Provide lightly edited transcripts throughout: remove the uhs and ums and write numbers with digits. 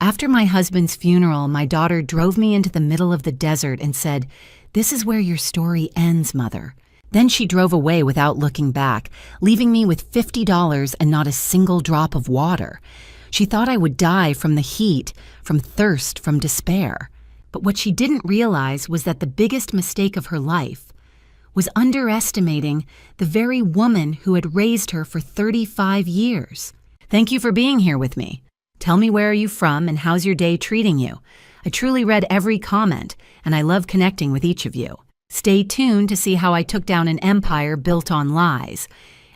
After my husband's funeral, my daughter drove me into the middle of the desert and said, "This is where your story ends, Mother." Then she drove away without looking back, leaving me with $50 and not a single drop of water. She thought I would die from the heat, from thirst, from despair. But what she didn't realize was that the biggest mistake of her life was underestimating the very woman who had raised her for 35 years. Thank you for being here with me. Tell me, where are you from and how's your day treating you? I truly read every comment, and I love connecting with each of you. Stay tuned to see how I took down an empire built on lies.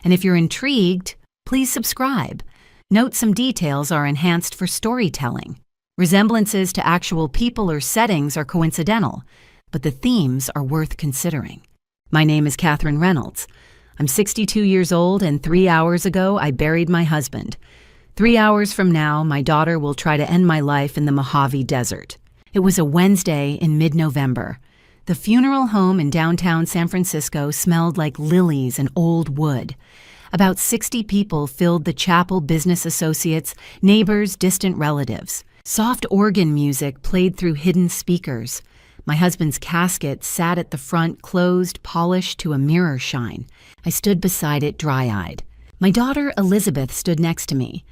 And if you're intrigued, please subscribe. Note some details are enhanced for storytelling. Resemblances to actual people or settings are coincidental, but the themes are worth considering. My name is Catherine Reynolds. I'm 62 years old, and 3 hours ago, I buried my husband. 3 hours from now, my daughter will try to end my life in the Mojave Desert. It was a Wednesday in mid-November. The funeral home in downtown San Francisco smelled like lilies and old wood. About 60 people filled the chapel, business associates, neighbors, distant relatives. Soft organ music played through hidden speakers. My husband's casket sat at the front, closed, polished to a mirror shine. I stood beside it, dry-eyed. My daughter, Elizabeth, stood next to me.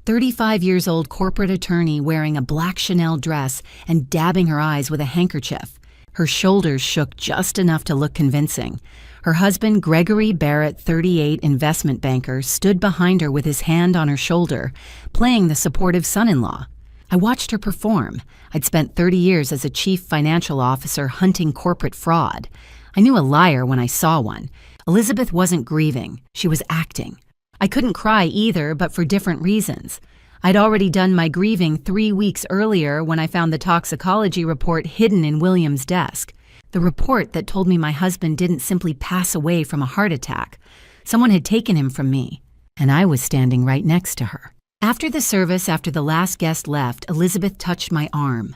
35-years-old corporate attorney wearing a black Chanel dress and dabbing her eyes with a handkerchief. Her shoulders shook just enough to look convincing. Her husband, Gregory Barrett, 38, investment banker, stood behind her with his hand on her shoulder, playing the supportive son-in-law. I watched her perform. I'd spent 30 years as a chief financial officer hunting corporate fraud. I knew a liar when I saw one. Elizabeth wasn't grieving. She was acting. I couldn't cry either, but for different reasons. I'd already done my grieving 3 weeks earlier when I found the toxicology report hidden in William's desk. The report that told me my husband didn't simply pass away from a heart attack. Someone had taken him from me, and I was standing right next to her. After the service, after the last guest left, Elizabeth touched my arm.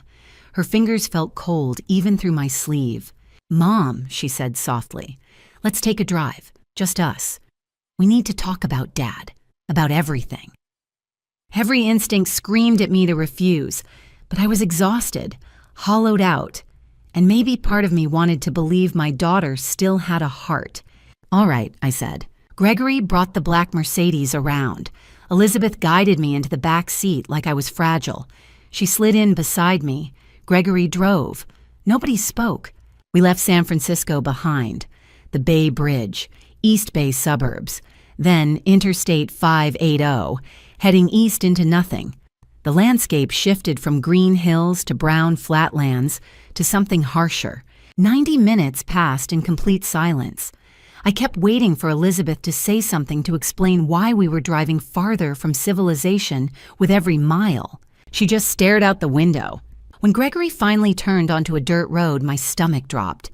Her fingers felt cold, even through my sleeve. "Mom," she said softly, "let's take a drive, just us. We need to talk about Dad, about everything." Every instinct screamed at me to refuse, but I was exhausted, hollowed out, and maybe part of me wanted to believe my daughter still had a heart. "All right," I said. Gregory brought the black Mercedes around. Elizabeth guided me into the back seat like I was fragile. She slid in beside me. Gregory drove. Nobody spoke. We left San Francisco behind. The Bay Bridge, East Bay suburbs, then Interstate 580, heading east into nothing. The landscape shifted from green hills to brown flatlands to something harsher. 90 minutes passed in complete silence. I kept waiting for Elizabeth to say something to explain why we were driving farther from civilization with every mile. She just stared out the window. When Gregory finally turned onto a dirt road, my stomach dropped.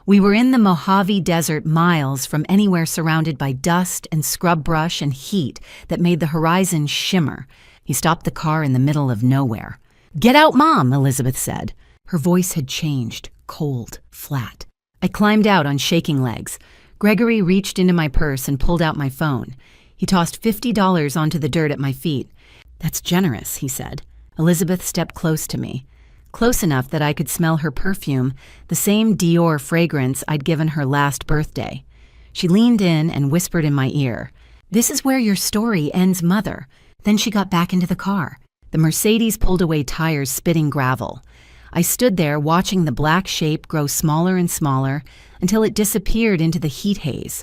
We were in the Mojave Desert, miles from anywhere, surrounded by dust and scrub brush and heat that made the horizon shimmer. He stopped the car in the middle of nowhere. "Get out, Mom," Elizabeth said. Her voice had changed, cold, flat. I climbed out on shaking legs. Gregory reached into my purse and pulled out my phone. He tossed $50 onto the dirt at my feet. "That's generous," he said. Elizabeth stepped close to me. Close enough that I could smell her perfume, the same Dior fragrance I'd given her last birthday. She leaned in and whispered in my ear, "This is where your story ends, Mother." Then she got back into the car. The Mercedes pulled away, tires spitting gravel. I stood there watching the black shape grow smaller and smaller until it disappeared into the heat haze.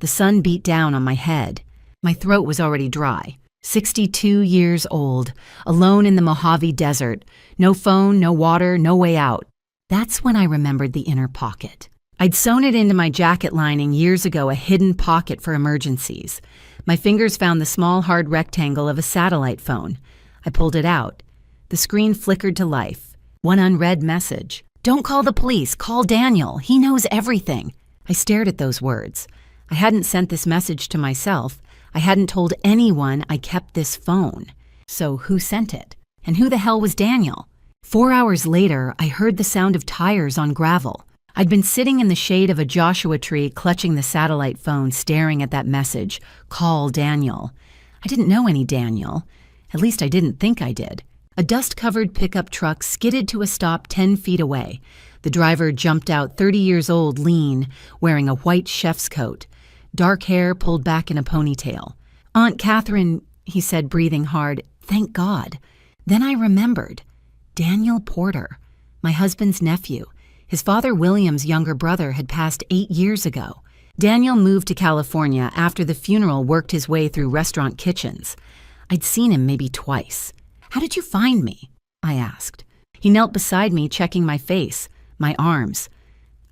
The sun beat down on my head. My throat was already dry. 62 years old, alone in the Mojave Desert. No phone, no water, no way out. That's when I remembered the inner pocket. I'd sewn it into my jacket lining years ago, a hidden pocket for emergencies. My fingers found the small, hard rectangle of a satellite phone. I pulled it out. The screen flickered to life. One unread message. "Don't call the police, call Daniel. He knows everything." I stared at those words. I hadn't sent this message to myself. I hadn't told anyone I kept this phone. So who sent it? And who the hell was Daniel? 4 hours later, I heard the sound of tires on gravel. I'd been sitting in the shade of a Joshua tree, clutching the satellite phone, staring at that message, "Call Daniel." I didn't know any Daniel. At least I didn't think I did. A dust-covered pickup truck skidded to a stop 10 feet away. The driver jumped out, 30 years old, lean, wearing a white chef's coat. Dark hair pulled back in a ponytail. "Aunt Catherine," he said, breathing hard, "thank God." Then I remembered. Daniel Porter, my husband's nephew. His father William's younger brother had passed 8 years ago. Daniel moved to California after the funeral, worked his way through restaurant kitchens. I'd seen him maybe twice. "How did you find me?" I asked. He knelt beside me, checking my face, my arms.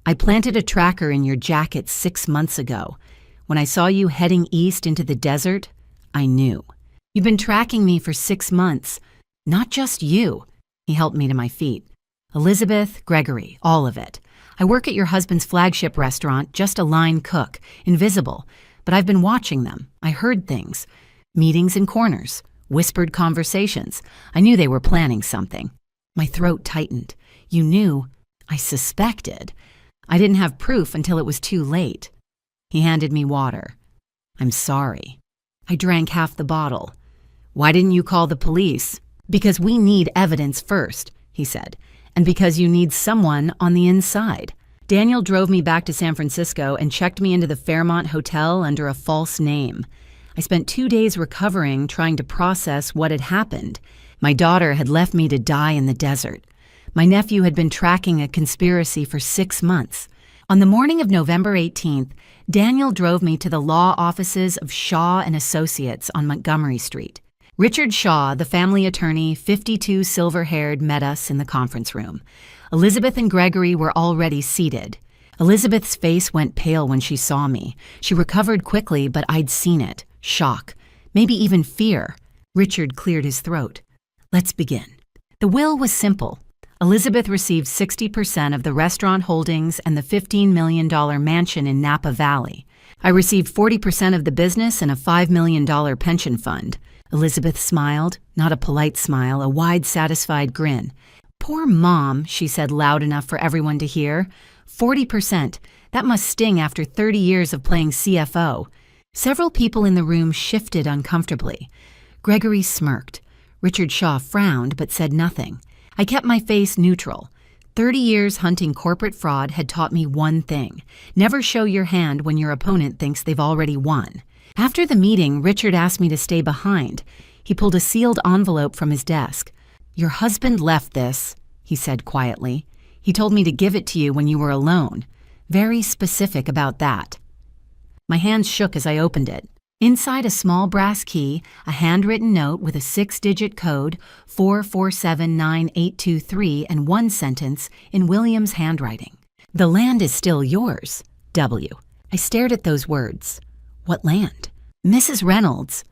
"I planted a tracker in your jacket 6 months ago. When I saw you heading east into the desert, I knew. You've been tracking me for 6 months. Not just you." He helped me to my feet. "Elizabeth, Gregory, all of it. I work at your husband's flagship restaurant, just a line cook, invisible, but I've been watching them. I heard things. Meetings in corners, whispered conversations. I knew they were planning something." My throat tightened. "You knew?" "I suspected. I didn't have proof until it was too late." He handed me water. "I'm sorry." I drank half the bottle. "Why didn't you call the police?" "Because we need evidence first," he said, "and because you need someone on the inside." Daniel drove me back to San Francisco and checked me into the Fairmont Hotel under a false name. I spent 2 days recovering, trying to process what had happened. My daughter had left me to die in the desert. My nephew had been tracking a conspiracy for 6 months. On the morning of November 18th, Daniel drove me to the law offices of Shaw and Associates on Montgomery Street. Richard Shaw, the family attorney, 52, silver-haired, met us in the conference room. Elizabeth and Gregory were already seated. Elizabeth's face went pale when she saw me. She recovered quickly, but I'd seen it. Shock. Maybe even fear. Richard cleared his throat. "Let's begin." The will was simple. Elizabeth received 60% of the restaurant holdings and the $15 million mansion in Napa Valley. I received 40% of the business and a $5 million pension fund. Elizabeth smiled, not a polite smile, a wide, satisfied grin. "Poor Mom," she said loud enough for everyone to hear. 40%. That must sting after 30 years of playing CFO. Several people in the room shifted uncomfortably. Gregory smirked. Richard Shaw frowned but said nothing. I kept my face neutral. 30 years hunting corporate fraud had taught me one thing: never show your hand when your opponent thinks they've already won. After the meeting, Richard asked me to stay behind. He pulled a sealed envelope from his desk. "Your husband left this," he said quietly. "He told me to give it to you when you were alone. Very specific about that." My hands shook as I opened it. Inside a small brass key, a handwritten note with a 6-digit code, 4479823, and one sentence in William's handwriting. "The land is still yours, W." I stared at those words. What land? "Mrs. Reynolds."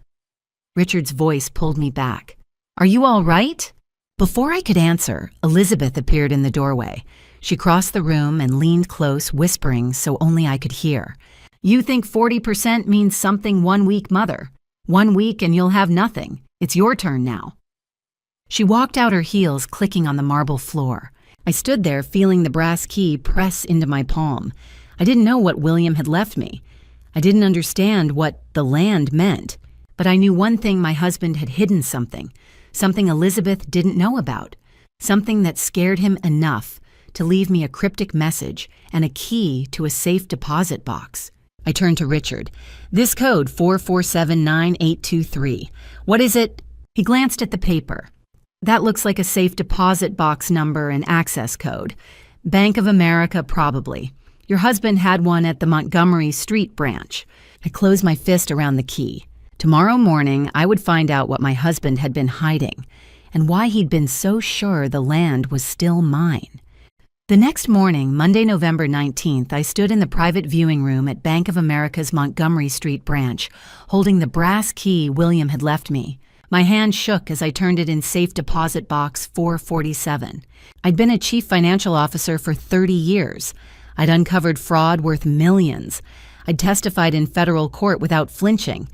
Richard's voice pulled me back. "Are you all right?" Before I could answer, Elizabeth appeared in the doorway. She crossed the room and leaned close, whispering so only I could hear. "You think 40% means something 1 week, Mother. 1 week and you'll have nothing. It's your turn now." She walked out, her heels clicking on the marble floor. I stood there, feeling the brass key press into my palm. I didn't know what William had left me. I didn't understand what the land meant, but I knew one thing: my husband had hidden something Elizabeth didn't know about, something that scared him enough to leave me a cryptic message and a key to a safe deposit box. I turned to Richard. "This code, 4479823. What is it?" He glanced at the paper. "That looks like a safe deposit box number and access code. Bank of America, probably. Your husband had one at the Montgomery Street branch." I closed my fist around the key. Tomorrow morning, I would find out what my husband had been hiding and why he'd been so sure the land was still mine. The next morning, Monday, November 19th, I stood in the private viewing room at Bank of America's Montgomery Street branch, holding the brass key William had left me. My hand shook as I turned it in safe deposit box 447. I'd been a chief financial officer for 30 years. I'd uncovered fraud worth millions. I'd testified in federal court without flinching,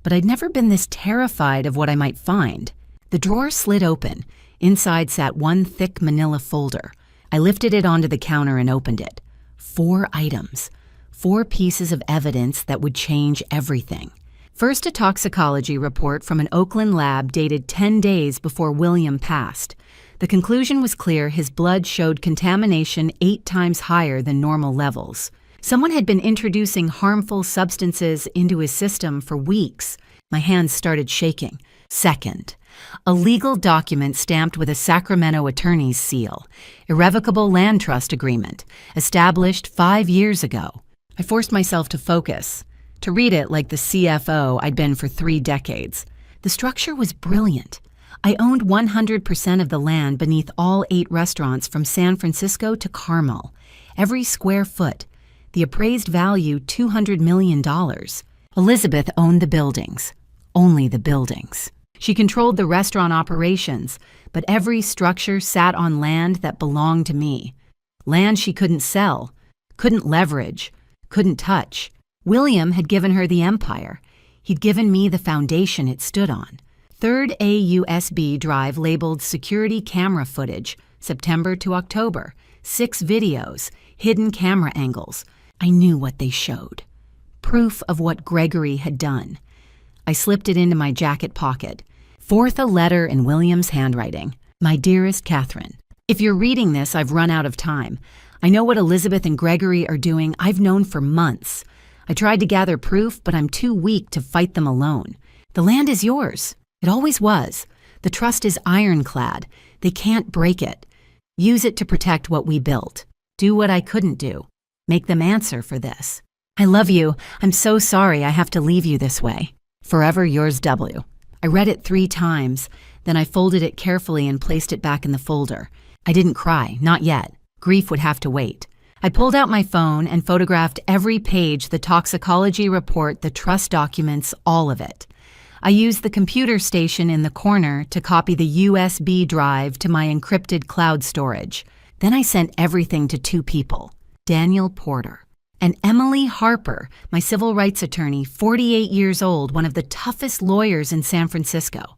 but I'd never been this terrified of what I might find. The drawer slid open. Inside sat one thick manila folder. I lifted it onto the counter and opened it. 4 items. 4 pieces of evidence that would change everything. First, a toxicology report from an Oakland lab dated 10 days before William passed. The conclusion was clear: his blood showed contamination 8 times higher than normal levels. Someone had been introducing harmful substances into his system for weeks. My hands started shaking. Second, a legal document stamped with a Sacramento attorney's seal. Irrevocable land trust agreement, established 5 years ago. I forced myself to focus, to read it like the CFO I'd been for 3 decades. The structure was brilliant. I owned 100% of the land beneath all 8 restaurants from San Francisco to Carmel. Every square foot. The appraised value $200 million. Elizabeth owned the buildings. Only the buildings. She controlled the restaurant operations, but every structure sat on land that belonged to me. Land she couldn't sell, couldn't leverage, couldn't touch. William had given her the empire. He'd given me the foundation it stood on. Third, a USB drive labeled security camera footage, September to October. 6 videos, hidden camera angles. I knew what they showed. Proof of what Gregory had done. I slipped it into my jacket pocket. Fourth, a letter in William's handwriting. My dearest Catherine, if you're reading this, I've run out of time. I know what Elizabeth and Gregory are doing. I've known for months. I tried to gather proof, but I'm too weak to fight them alone. The land is yours. It always was. The trust is ironclad. They can't break it. Use it to protect what we built. Do what I couldn't do. Make them answer for this. I love you. I'm so sorry I have to leave you this way. Forever yours, W. I read it 3 times, then I folded it carefully and placed it back in the folder. I didn't cry, not yet. Grief would have to wait. I pulled out my phone and photographed every page, the toxicology report, the trust documents, all of it. I used the computer station in the corner to copy the USB drive to my encrypted cloud storage. Then I sent everything to 2 people, Daniel Porter and Emily Harper, my civil rights attorney, 48 years old, one of the toughest lawyers in San Francisco.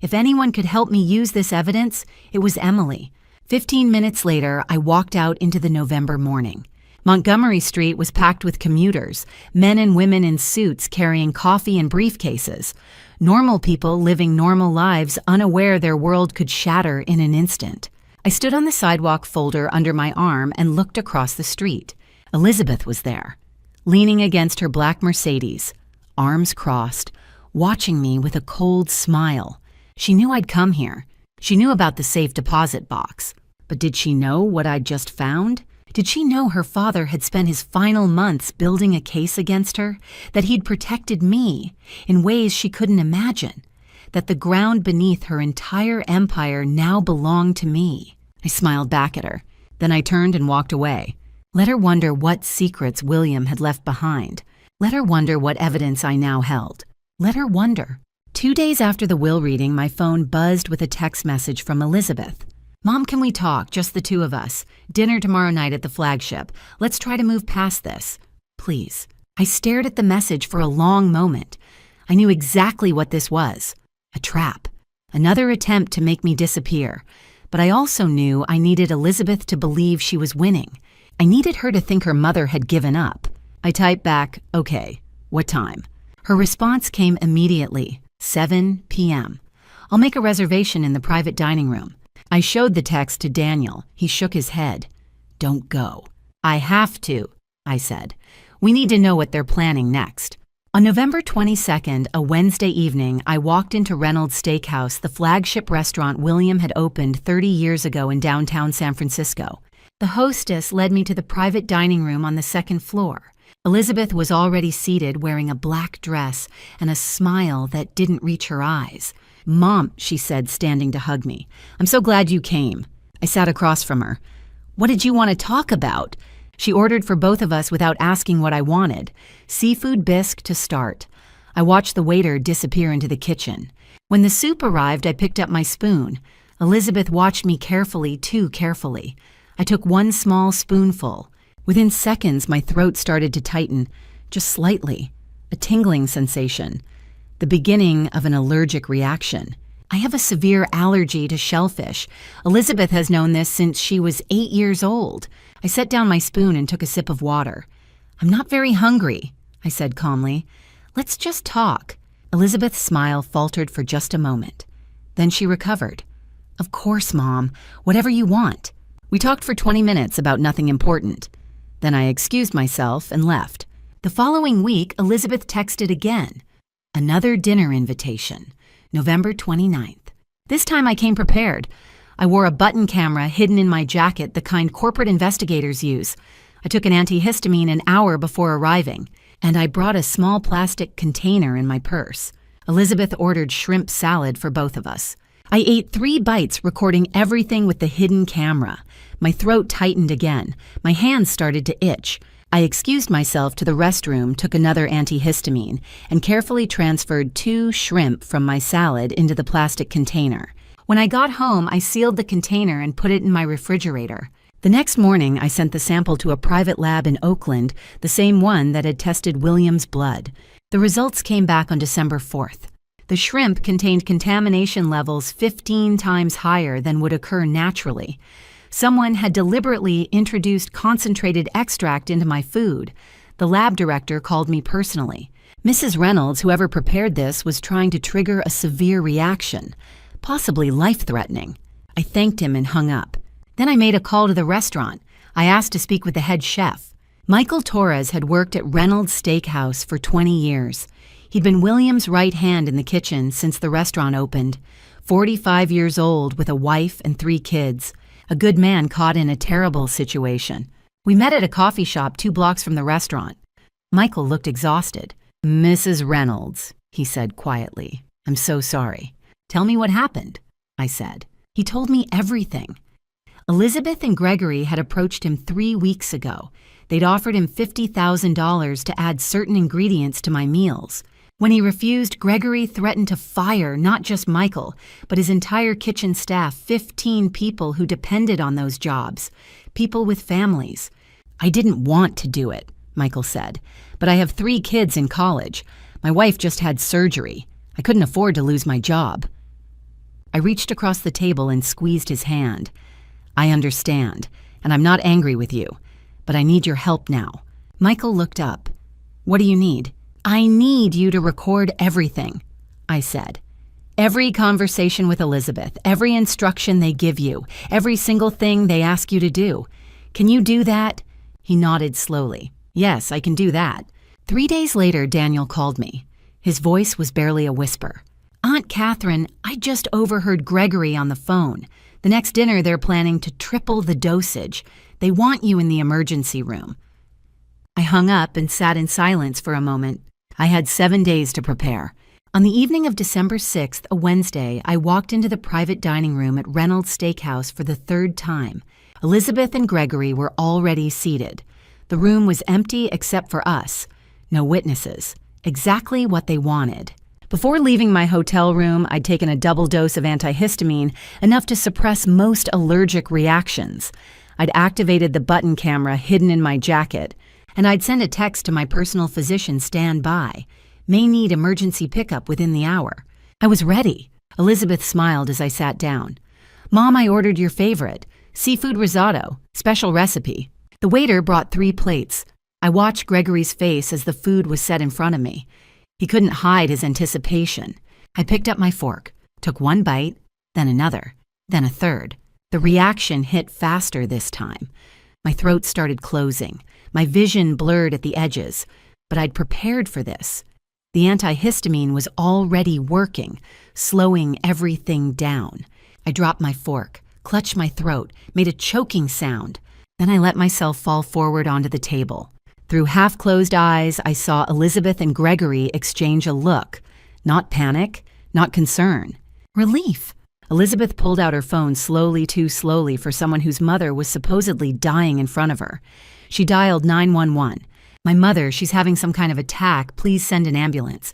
If anyone could help me use this evidence, it was Emily. 15 minutes later, I walked out into the November morning. Montgomery Street was packed with commuters, men and women in suits carrying coffee and briefcases. Normal people living normal lives, unaware their world could shatter in an instant. I stood on the sidewalk, folder under my arm, and looked across the street. Elizabeth was there, leaning against her black Mercedes, arms crossed, watching me with a cold smile. She knew I'd come here. She knew about the safe deposit box. But did she know what I'd just found? Did she know her father had spent his final months building a case against her? That he'd protected me in ways she couldn't imagine? That the ground beneath her entire empire now belonged to me? I smiled back at her. Then I turned and walked away. Let her wonder what secrets William had left behind. Let her wonder what evidence I now held. Let her wonder. 2 days after the will reading, my phone buzzed with a text message from Elizabeth. Mom, can we talk? Just the 2 of us. Dinner tomorrow night at the flagship. Let's try to move past this. Please. I stared at the message for a long moment. I knew exactly what this was. A trap. Another attempt to make me disappear. But I also knew I needed Elizabeth to believe she was winning. I needed her to think her mother had given up. I typed back, okay, what time? Her response came immediately, 7 p.m. I'll make a reservation in the private dining room. I showed the text to Daniel. He shook his head. Don't go. I have to, I said. We need to know what they're planning next. On November 22nd, a Wednesday evening, I walked into Reynolds Steakhouse, the flagship restaurant William had opened 30 years ago in downtown San Francisco. The hostess led me to the private dining room on the 2nd floor. Elizabeth was already seated, wearing a black dress and a smile that didn't reach her eyes. Mom, she said, standing to hug me. I'm so glad you came. I sat across from her. What did you want to talk about? She ordered for both of us without asking what I wanted. Seafood bisque to start. I watched the waiter disappear into the kitchen. When the soup arrived, I picked up my spoon. Elizabeth watched me carefully, too carefully. I took 1 small spoonful. Within seconds, my throat started to tighten, just slightly, a tingling sensation, the beginning of an allergic reaction. I have a severe allergy to shellfish. Elizabeth has known this since she was 8 years old. I set down my spoon and took a sip of water. I'm not very hungry, I said calmly. Let's just talk. Elizabeth's smile faltered for just a moment. Then she recovered. Of course, Mom. Whatever you want. We talked for 20 minutes about nothing important. Then I excused myself and left. The following week, Elizabeth texted again. Another dinner invitation. November 29th. This time I came prepared. I wore a button camera hidden in my jacket, the kind corporate investigators use. I took an antihistamine an hour before arriving, and I brought a small plastic container in my purse. Elizabeth ordered shrimp salad for both of us. I ate 3 bites, recording everything with the hidden camera. My throat tightened again. My hands started to itch. I excused myself to the restroom, took another antihistamine, and carefully transferred 2 shrimp from my salad into the plastic container. When I got home, I sealed the container and put it in my refrigerator. The next morning, I sent the sample to a private lab in Oakland, the same one that had tested William's blood. The results came back on December 4th. The shrimp contained contamination levels 15 times higher than would occur naturally. Someone had deliberately introduced concentrated extract into my food. The lab director called me personally. Mrs. Reynolds, whoever prepared this, was trying to trigger a severe reaction, possibly life-threatening. I thanked him and hung up. Then I made a call to the restaurant. I asked to speak with the head chef. Michael Torres had worked at Reynolds Steakhouse for 20 years. He'd been William's right hand in the kitchen since the restaurant opened. 45 years old with a wife and 3 kids. A good man caught in a terrible situation. We met at a coffee shop 2 blocks from the restaurant. Michael looked exhausted. "Mrs. Reynolds," he said quietly. "I'm so sorry." "Tell me what happened," I said. He told me everything. Elizabeth and Gregory had approached him 3 weeks ago. They'd offered him $50,000 to add certain ingredients to my meals. When he refused, Gregory threatened to fire not just Michael, but his entire kitchen staff, 15 people who depended on those jobs, people with families. "I didn't want to do it," Michael said, "but I have 3 kids in college. My wife just had surgery. I couldn't afford to lose my job." I reached across the table and squeezed his hand. "I understand, and I'm not angry with you, but I need your help now." Michael looked up. "What do you need?" "I need you to record everything," I said. "Every conversation with Elizabeth, every instruction they give you, every single thing they ask you to do. Can you do that?" He nodded slowly. "Yes, I can do that." 3 days later, Daniel called me. His voice was barely a whisper. "Aunt Catherine, I just overheard Gregory on the phone. The next dinner they're planning to triple the dosage. They want you in the emergency room." I hung up and sat in silence for a moment. I had 7 days to prepare. On the evening of December 6th, a Wednesday, I walked into the private dining room at Reynolds Steakhouse for the 3rd time. Elizabeth and Gregory were already seated. The room was empty except for us. No witnesses. Exactly what they wanted. Before leaving my hotel room, I'd taken a double dose of antihistamine, enough to suppress most allergic reactions. I'd activated the button camera hidden in my jacket, and I'd sent a text to my personal physician, "Stand by. May need emergency pickup within the hour." I was ready. Elizabeth smiled as I sat down. "Mom, I ordered your favorite, seafood risotto, special recipe." The waiter brought 3 plates. I watched Gregory's face as the food was set in front of me. He couldn't hide his anticipation. I picked up my fork, took 1 bite, then another, then a third. The reaction hit faster this time. My throat started closing. My vision blurred at the edges. But I'd prepared for this. The antihistamine was already working, slowing everything down. I dropped my fork, clutched my throat, made a choking sound. Then I let myself fall forward onto the table. Through half-closed eyes, I saw Elizabeth and Gregory exchange a look. Not panic, not concern. Relief. Elizabeth pulled out her phone slowly, too slowly for someone whose mother was supposedly dying in front of her. She dialed 911. "My mother, she's having some kind of attack. Please send an ambulance."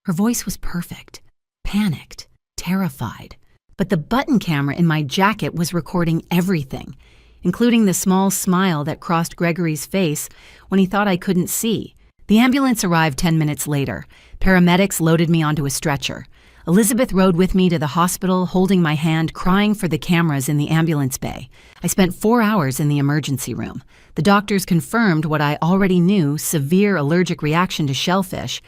Her voice was perfect. Panicked. Terrified. But the button camera in my jacket was recording everything, including the small smile that crossed Gregory's face when he thought I couldn't see. The ambulance arrived 10 minutes later. Paramedics loaded me onto a stretcher. Elizabeth rode with me to the hospital, holding my hand, crying for the cameras in the ambulance bay. I spent 4 hours in the emergency room. The doctors confirmed what I already knew, severe allergic reaction to shellfish.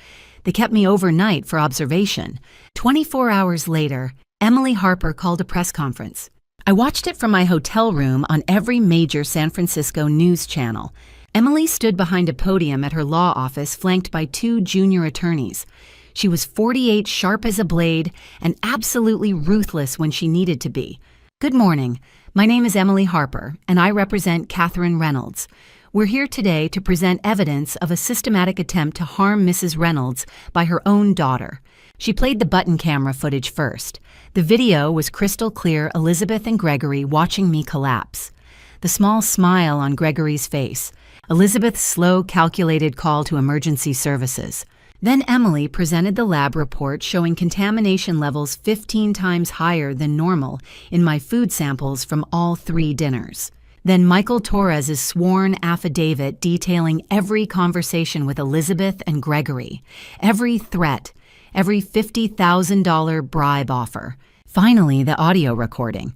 They kept me overnight for observation. 24 hours later, Emily Harper called a press conference. I watched it from my hotel room on every major San Francisco news channel. Emily stood behind a podium at her law office flanked by 2 junior attorneys. She was 48, sharp as a blade, and absolutely ruthless when she needed to be. Good morning. My name is Emily Harper, and I represent Catherine Reynolds. We're here today to present evidence of a systematic attempt to harm Mrs. Reynolds by her own daughter. She played the button camera footage first. The video was crystal clear Elizabeth and Gregory watching me collapse. The small smile on Gregory's face. Elizabeth's slow, calculated call to emergency services. Then Emily presented the lab report showing contamination levels 15 times higher than normal in my food samples from all 3 dinners. Then Michael Torres's sworn affidavit detailing every conversation with Elizabeth and Gregory, every threat, every $50,000 bribe offer. Finally, the audio recording.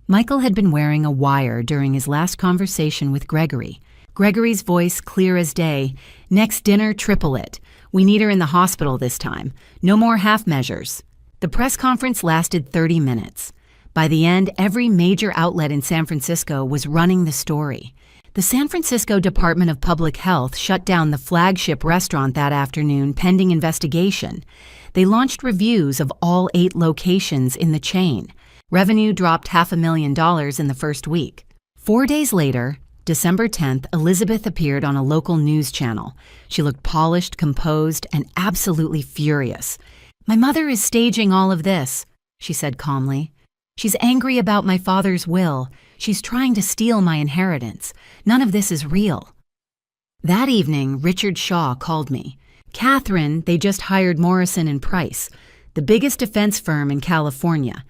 Michael had been wearing a wire during his last conversation with Gregory. Gregory's voice clear as day. Next dinner, triple it. We need her in the hospital this time. No more half measures. The press conference lasted 30 minutes. By the end, every major outlet in San Francisco was running the story. The San Francisco Department of Public Health shut down the flagship restaurant that afternoon pending investigation. They launched reviews of all 8 locations in the chain. Revenue dropped $500,000 in the first week. 4 days later, December 10th, Elizabeth appeared on a local news channel. She looked polished, composed, and absolutely furious. "My mother is staging all of this," she said calmly. "She's angry about my father's will. She's trying to steal my inheritance. None of this is real." That evening, Richard Shaw called me. "Catherine, they just hired Morrison and Price, the biggest defense firm in California.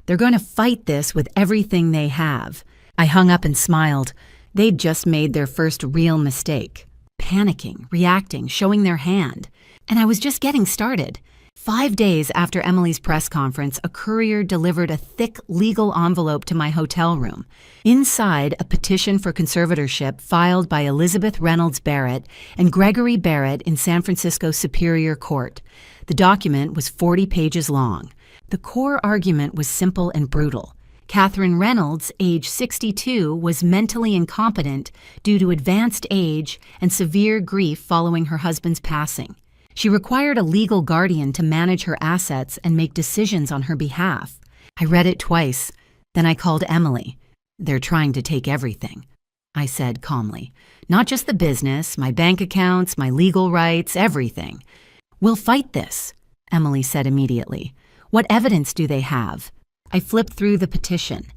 They're going to fight this with everything they have." I hung up and smiled. They'd just made their first real mistake. Panicking, reacting, showing their hand. And I was just getting started. 5 days after Emily's press conference, a courier delivered a thick legal envelope to my hotel room. Inside, a petition for conservatorship filed by Elizabeth Reynolds Barrett and Gregory Barrett in San Francisco Superior Court. The document was 40 pages long. The core argument was simple and brutal. Catherine Reynolds, age 62, was mentally incompetent due to advanced age and severe grief following her husband's passing. She required a legal guardian to manage her assets and make decisions on her behalf. I read it twice. Then I called Emily. "They're trying to take everything," I said calmly. "Not just the business, my bank accounts, my legal rights, everything." "We'll fight this," Emily said immediately. "What evidence do they have?" I flipped through the petition.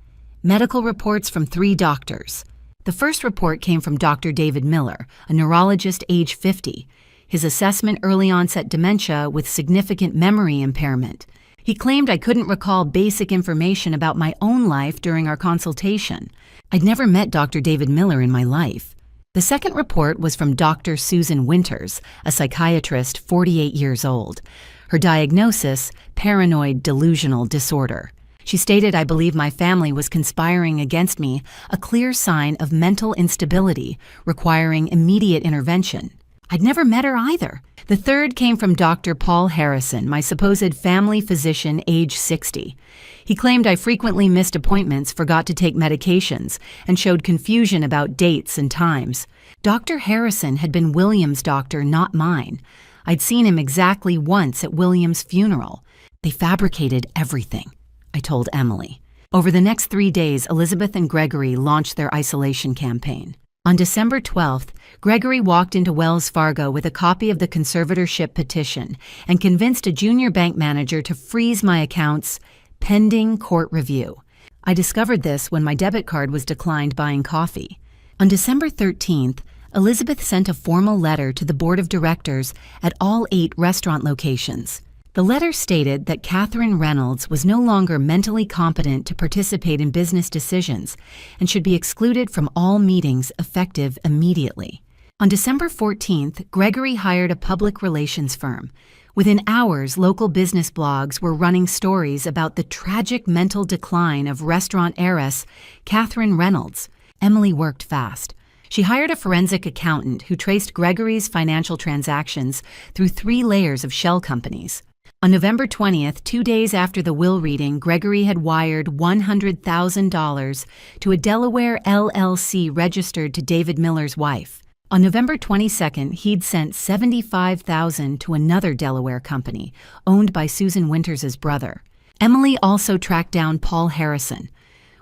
Medical reports from 3 doctors. The first report came from Dr. David Miller, a neurologist age 50. His assessment early onset dementia with significant memory impairment. He claimed I couldn't recall basic information about my own life during our consultation. I'd never met Dr. David Miller in my life. The second report was from Dr. Susan Winters, a psychiatrist 48 years old. Her diagnosis, paranoid delusional disorder. She stated I believe my family was conspiring against me, a clear sign of mental instability requiring immediate intervention. I'd never met her either. The third came from Dr. Paul Harrison, my supposed family physician, age 60. He claimed I frequently missed appointments, forgot to take medications, and showed confusion about dates and times. Dr. Harrison had been William's doctor, not mine. I'd seen him exactly once at William's funeral. They fabricated everything, I told Emily. Over the next 3 days, Elizabeth and Gregory launched their isolation campaign. On December 12th, Gregory walked into Wells Fargo with a copy of the conservatorship petition and convinced a junior bank manager to freeze my accounts pending court review. I discovered this when my debit card was declined buying coffee. On December 13th, Elizabeth sent a formal letter to the board of directors at all 8 restaurant locations. The letter stated that Catherine Reynolds was no longer mentally competent to participate in business decisions and should be excluded from all meetings effective immediately. On December 14th, Gregory hired a public relations firm. Within hours, local business blogs were running stories about the tragic mental decline of restaurant heiress Catherine Reynolds. Emily worked fast. She hired a forensic accountant who traced Gregory's financial transactions through 3 layers of shell companies. On November 20th, 2 days after the will reading, Gregory had wired $100,000 to a Delaware LLC registered to David Miller's wife. On November 22nd, he'd sent $75,000 to another Delaware company, owned by Susan Winters' brother. Emily also tracked down Paul Harrison.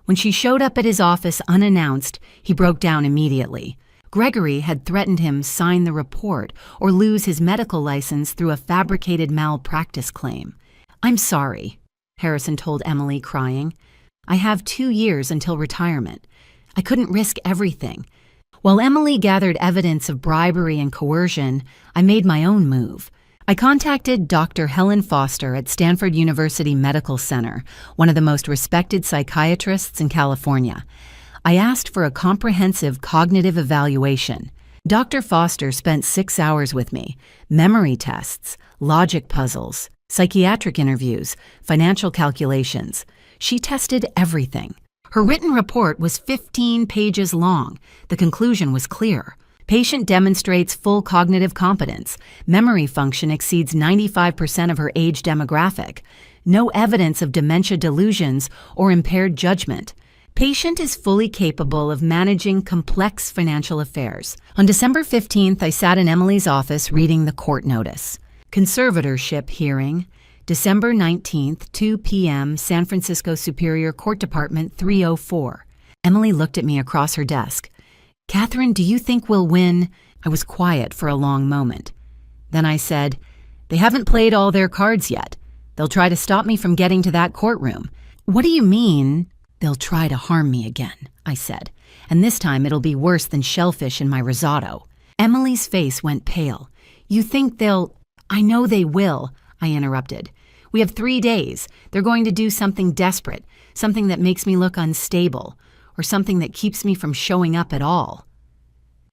When she showed up at his office unannounced, he broke down immediately. Gregory had threatened him sign the report or lose his medical license through a fabricated malpractice claim. "I'm sorry," Harrison told Emily, crying. "I have 2 years until retirement. I couldn't risk everything." While Emily gathered evidence of bribery and coercion, I made my own move. I contacted Dr. Helen Foster at Stanford University Medical Center, one of the most respected psychiatrists in California. I asked for a comprehensive cognitive evaluation. Dr. Foster spent 6 hours with me: memory tests, logic puzzles, psychiatric interviews, financial calculations. She tested everything. Her written report was 15 pages long. The conclusion was clear. Patient demonstrates full cognitive competence. Memory function exceeds 95% of her age demographic. No evidence of dementia delusions or impaired judgment. Patient is fully capable of managing complex financial affairs. On December 15th, I sat in Emily's office reading the court notice. Conservatorship hearing, December 19th, 2 p.m., San Francisco Superior Court Department 304. Emily looked at me across her desk. "Catherine, do you think we'll win?" I was quiet for a long moment. Then I said, "They haven't played all their cards yet. They'll try to stop me from getting to that courtroom." "What do you mean?" "They'll try to harm me again," I said, "and this time it'll be worse than shellfish in my risotto." Emily's face went pale. "You think they'll—" "I know they will," I interrupted. "We have 3 days. They're going to do something desperate, something that makes me look unstable, or something that keeps me from showing up at all."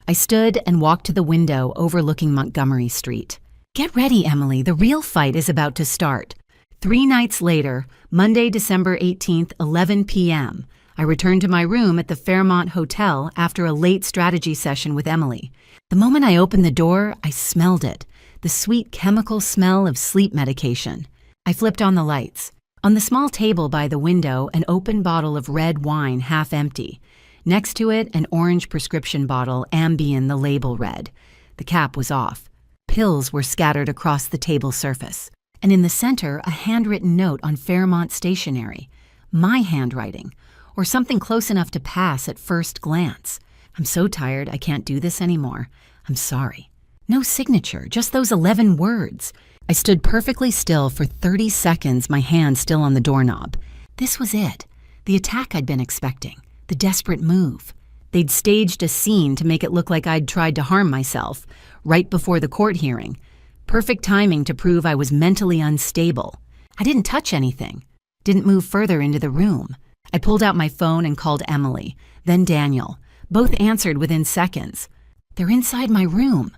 I stood and walked to the window overlooking Montgomery Street. "Get ready, Emily. The real fight is about to start." 3 nights later, Monday, December 18th, 11 p.m., I returned to my room at the Fairmont Hotel after a late strategy session with Emily. The moment I opened the door, I smelled it, the sweet chemical smell of sleep medication. I flipped on the lights. On the small table by the window, an open bottle of red wine, half empty. Next to it, an orange prescription bottle, Ambien, the label read. The cap was off. Pills were scattered across the table surface. And in the center, a handwritten note on Fairmont stationery. My handwriting, or something close enough to pass at first glance. "I'm so tired, I can't do this anymore. I'm sorry." No signature, just those 11 words. I stood perfectly still for 30 seconds, my hand still on the doorknob. This was it. The attack I'd been expecting. The desperate move. They'd staged a scene to make it look like I'd tried to harm myself, right before the court hearing. Perfect timing to prove I was mentally unstable. I didn't touch anything. Didn't move further into the room. I pulled out my phone and called Emily, then Daniel. Both answered within seconds. "They're inside my room,"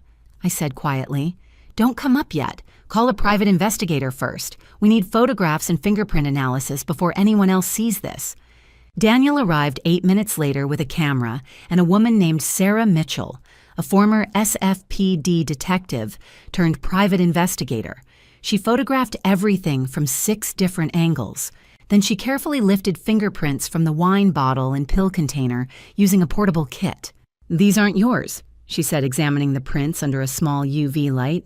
I said quietly. "Don't come up yet. Call a private investigator first. We need photographs and fingerprint analysis before anyone else sees this." Daniel arrived 8 minutes later with a camera and a woman named Sarah Mitchell, a former SFPD detective turned private investigator. She photographed everything from 6 different angles. Then she carefully lifted fingerprints from the wine bottle and pill container using a portable kit. "These aren't yours," she said, examining the prints under a small UV light.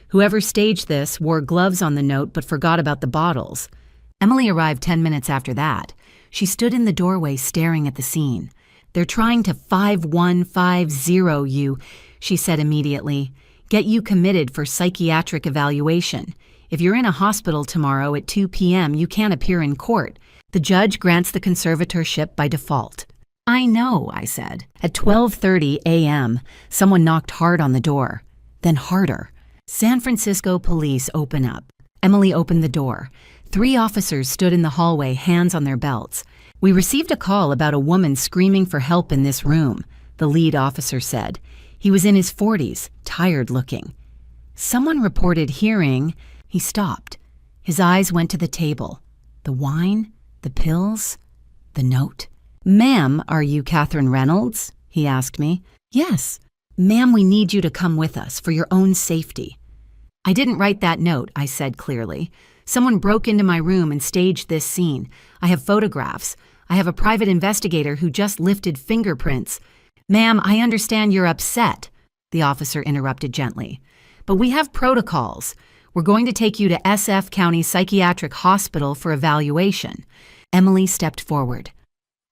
"Whoever staged this wore gloves on the note but forgot about the bottles." Emily arrived 10 minutes after that. She stood in the doorway staring at the scene. "They're trying to 5150 you," she said immediately. "Get you committed for psychiatric evaluation. If you're in a hospital tomorrow at 2 p.m., you can't appear in court. The judge grants the conservatorship by default." "I know," I said. At 12:30 a.m., someone knocked hard on the door. Then harder. "San Francisco police, open up." Emily opened the door. 3 officers stood in the hallway, hands on their belts. "We received a call about a woman screaming for help in this room," the lead officer said. He was in his 40s, tired looking. "Someone reported hearing—" He stopped. His eyes went to the table. The wine, the pills, the note. "Ma'am, are you Catherine Reynolds?" he asked me. Yes. Ma'am, we need you to come with us for your own safety. I didn't write that note, I said clearly. Someone broke into my room and staged this scene. I have photographs. I have a private investigator who just lifted fingerprints. Ma'am, I understand you're upset, the officer interrupted gently. But we have protocols. We're going to take you to SF County Psychiatric Hospital for evaluation. Emily stepped forward.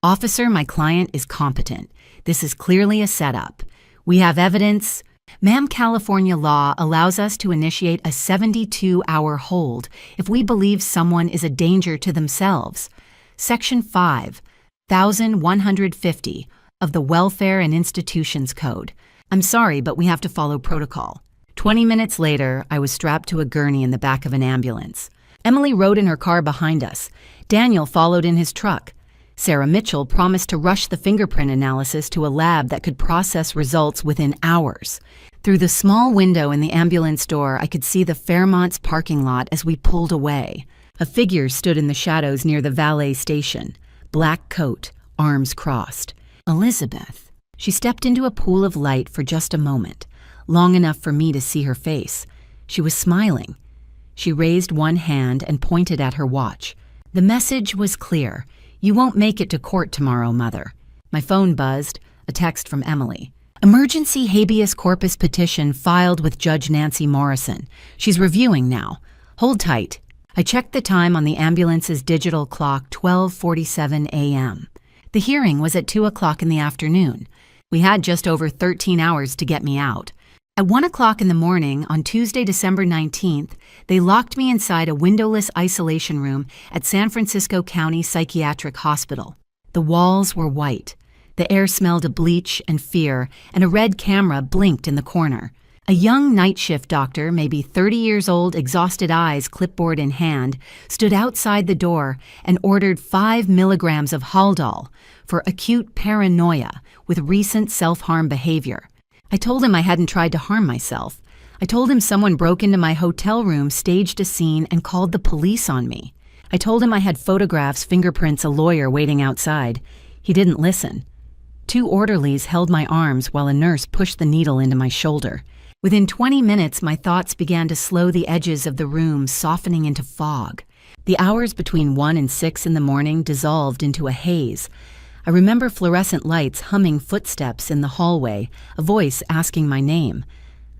Officer, my client is competent. This is clearly a setup. We have evidence. Ma'am, California law allows us to initiate a 72-hour hold if we believe someone is a danger to themselves. Section 5, 1150 of the Welfare and Institutions Code. I'm sorry, but we have to follow protocol. 20 minutes later, I was strapped to a gurney in the back of an ambulance. Emily rode in her car behind us. Daniel followed in his truck. Sarah Mitchell promised to rush the fingerprint analysis to a lab that could process results within hours. Through the small window in the ambulance door, I could see the Fairmont's parking lot as we pulled away. A figure stood in the shadows near the valet station. Black coat, arms crossed. Elizabeth. She stepped into a pool of light for just a moment, long enough for me to see her face. She was smiling. She raised one hand and pointed at her watch. The message was clear. You won't make it to court tomorrow, Mother. My phone buzzed, a text from Emily. Emergency habeas corpus petition filed with Judge Nancy Morrison. She's reviewing now. Hold tight. I checked the time on the ambulance's digital clock, 12:47 a.m. The hearing was at 2 o'clock in the afternoon. We had just over 13 hours to get me out. At 1 o'clock in the morning on Tuesday, December 19th, they locked me inside a windowless isolation room at San Francisco County Psychiatric Hospital. The walls were white. The air smelled of bleach and fear, and a red camera blinked in the corner. A young night shift doctor, maybe 30 years old, exhausted eyes clipboard in hand, stood outside the door and ordered 5 milligrams of Haldol for acute paranoia with recent self-harm behavior. I told him I hadn't tried to harm myself. I told him someone broke into my hotel room, staged a scene, and called the police on me. I told him I had photographs, fingerprints, a lawyer waiting outside. He didn't listen. 2 orderlies held my arms while a nurse pushed the needle into my shoulder. Within 20 minutes, my thoughts began to slow the edges of the room, softening into fog. The hours between 1 and 6 in the morning dissolved into a haze. I remember fluorescent lights, humming footsteps in the hallway, a voice asking my name.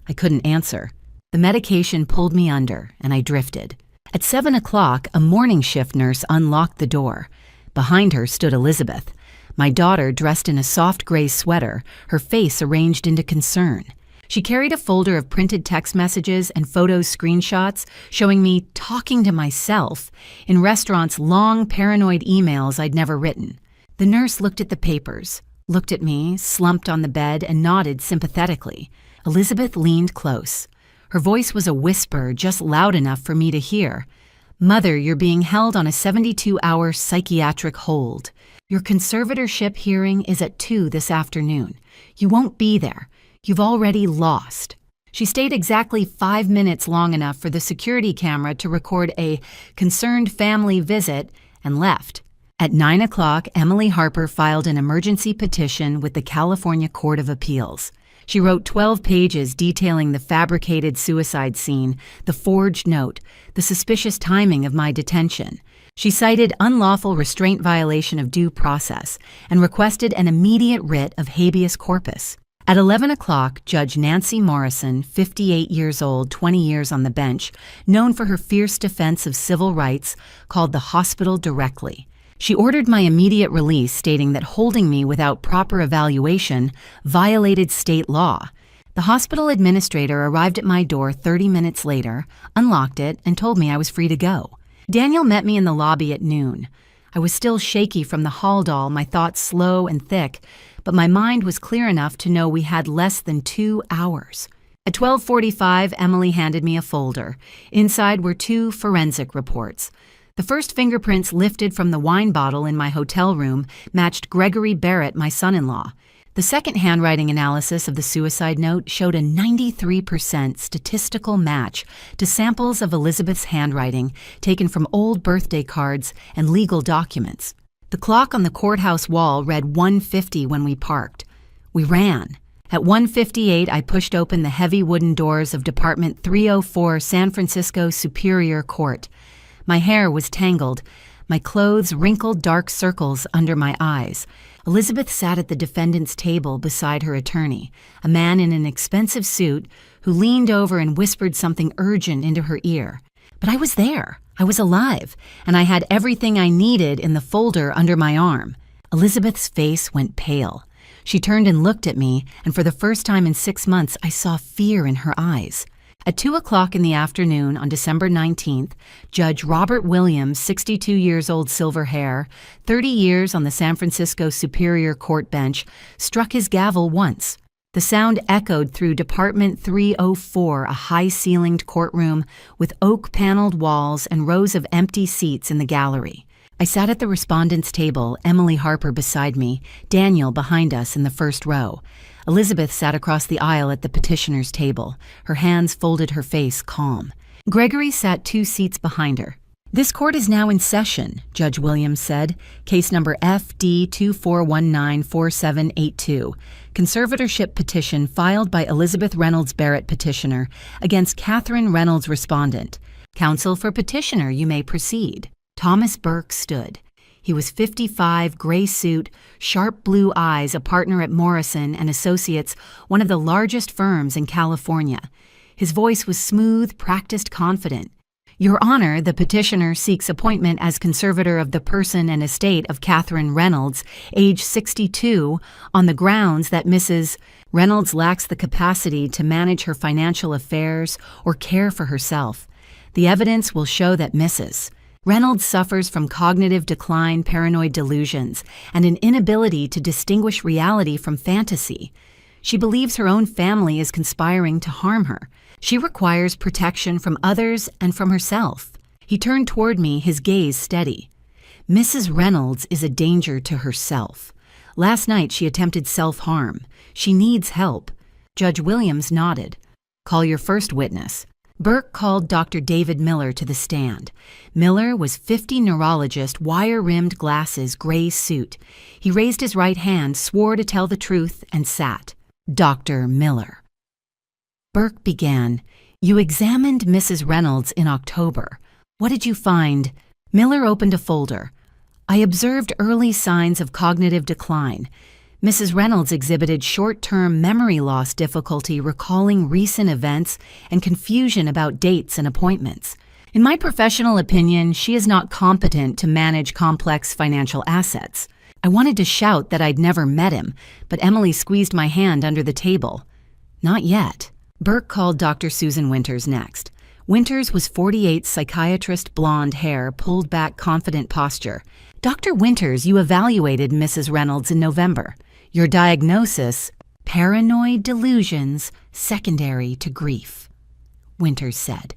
I couldn't answer. The medication pulled me under, and I drifted. At 7 o'clock, a morning shift nurse unlocked the door. Behind her stood Elizabeth, my daughter dressed in a soft gray sweater, her face arranged into concern. She carried a folder of printed text messages and photo screenshots showing me talking to myself in restaurants, long paranoid emails I'd never written. The nurse looked at the papers, looked at me, slumped on the bed, and nodded sympathetically. Elizabeth leaned close. Her voice was a whisper, just loud enough for me to hear. Mother, you're being held on a 72-hour psychiatric hold. Your conservatorship hearing is at 2 this afternoon. You won't be there. You've already lost. She stayed exactly 5 minutes, long enough for the security camera to record a concerned family visit, and left. At 9 o'clock, Emily Harper filed an emergency petition with the California Court of Appeals. She wrote 12 pages detailing the fabricated suicide scene, the forged note, the suspicious timing of my detention. She cited unlawful restraint violation of due process and requested an immediate writ of habeas corpus. At 11 o'clock, Judge Nancy Morrison, 58 years old, 20 years on the bench, known for her fierce defense of civil rights, called the hospital directly. She ordered my immediate release, stating that holding me without proper evaluation violated state law. The hospital administrator arrived at my door 30 minutes later, unlocked it, and told me I was free to go. Daniel met me in the lobby at noon. I was still shaky from the Haldol, my thoughts slow and thick, but my mind was clear enough to know we had less than 2 hours. At 12:45, Emily handed me a folder. Inside were 2 forensic reports. The first fingerprints lifted from the wine bottle in my hotel room matched Gregory Barrett, my son-in-law. The second handwriting analysis of the suicide note showed a 93% statistical match to samples of Elizabeth's handwriting taken from old birthday cards and legal documents. The clock on the courthouse wall read 1:50 when we parked. We ran. At 1:58, I pushed open the heavy wooden doors of Department 304 San Francisco Superior Court. My hair was tangled, my clothes wrinkled dark circles under my eyes. Elizabeth sat at the defendant's table beside her attorney, a man in an expensive suit who leaned over and whispered something urgent into her ear. But I was there. I was alive, and I had everything I needed in the folder under my arm. Elizabeth's face went pale. She turned and looked at me, and for the first time in 6 months, I saw fear in her eyes. At 2 o'clock in the afternoon on December 19th, Judge Robert Williams, 62 years old, silver hair, 30 years on the San Francisco Superior Court bench, struck his gavel once. The sound echoed through Department 304, a high-ceilinged courtroom with oak-paneled walls and rows of empty seats in the gallery. I sat at the respondent's table, Emily Harper beside me, Daniel behind us in the first row. Elizabeth sat across the aisle at the petitioner's table. Her hands folded, her face calm. Gregory sat 2 seats behind her. "This court is now in session," Judge Williams said. "Case number FD 24194782. Conservatorship petition filed by Elizabeth Reynolds Barrett petitioner against Catherine Reynolds respondent. Counsel for petitioner, you may proceed." Thomas Burke stood. He was 55, gray suit, sharp blue eyes, a partner at Morrison and Associates, one of the largest firms in California. His voice was smooth, practiced, confident. "Your Honor, the petitioner seeks appointment as conservator of the person and estate of Catherine Reynolds, age 62, on the grounds that Mrs. Reynolds lacks the capacity to manage her financial affairs or care for herself. The evidence will show that Mrs. Reynolds suffers from cognitive decline, paranoid delusions, and an inability to distinguish reality from fantasy. She believes her own family is conspiring to harm her. She requires protection from others and from herself." He turned toward me, his gaze steady. "Mrs. Reynolds is a danger to herself. Last night she attempted self-harm. She needs help." Judge Williams nodded. "Call your first witness." Burke called Dr. David Miller to the stand. Miller was 50, neurologist, wire-rimmed glasses, gray suit. He raised his right hand, swore to tell the truth, and sat. Dr. Miller. Burke began, "You examined Mrs. Reynolds in October. What did you find?" Miller opened a folder. "I observed early signs of cognitive decline. Mrs. Reynolds exhibited short-term memory loss difficulty recalling recent events and confusion about dates and appointments. In my professional opinion, she is not competent to manage complex financial assets." I wanted to shout that I'd never met him, but Emily squeezed my hand under the table. "Not yet." Burke called Dr. Susan Winters next. Winters was 48, psychiatrist, blonde hair, pulled back, confident posture. "Dr. Winters, you evaluated Mrs. Reynolds in November. Your diagnosis, paranoid delusions secondary to grief," Winters said.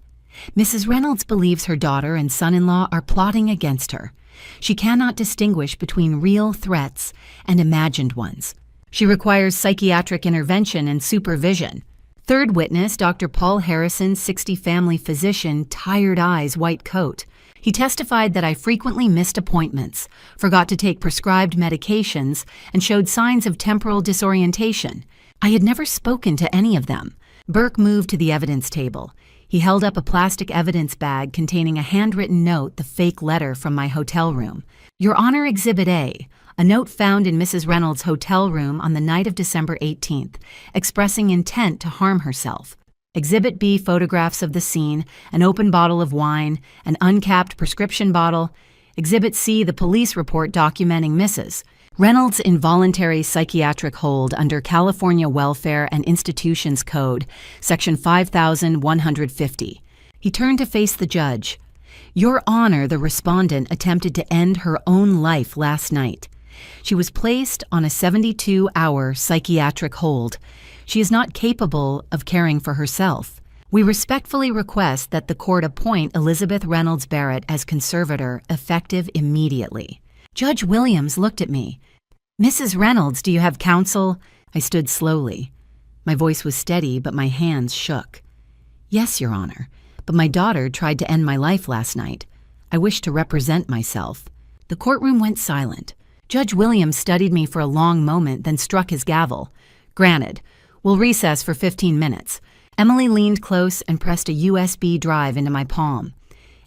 "Mrs. Reynolds believes her daughter and son-in-law are plotting against her. She cannot distinguish between real threats and imagined ones. She requires psychiatric intervention and supervision." Third witness, Dr. Paul Harrison, 60, family physician, tired eyes, white coat. He testified that I frequently missed appointments, forgot to take prescribed medications, and showed signs of temporal disorientation. I had never spoken to any of them. Burke moved to the evidence table. He held up a plastic evidence bag containing a handwritten note, the fake letter from my hotel room. "Your Honor, Exhibit A, a note found in Mrs. Reynolds' hotel room on the night of December 18th, expressing intent to harm herself. Exhibit B, photographs of the scene, an open bottle of wine, an uncapped prescription bottle. Exhibit C, the police report documenting Mrs. Reynolds' involuntary psychiatric hold under California Welfare and Institutions Code, Section 5150. He turned to face the judge. "Your Honor, the respondent attempted to end her own life last night. She was placed on a 72-hour psychiatric hold. She is not capable of caring for herself. We respectfully request that the court appoint Elizabeth Reynolds Barrett as conservator, effective immediately." Judge Williams looked at me. "Mrs. Reynolds, do you have counsel?" I stood slowly. My voice was steady, but my hands shook. "Yes, Your Honor, but my daughter tried to end my life last night. I wish to represent myself." The courtroom went silent. Judge Williams studied me for a long moment, then struck his gavel. "Granted. We'll recess for 15 minutes. Emily leaned close and pressed a USB drive into my palm.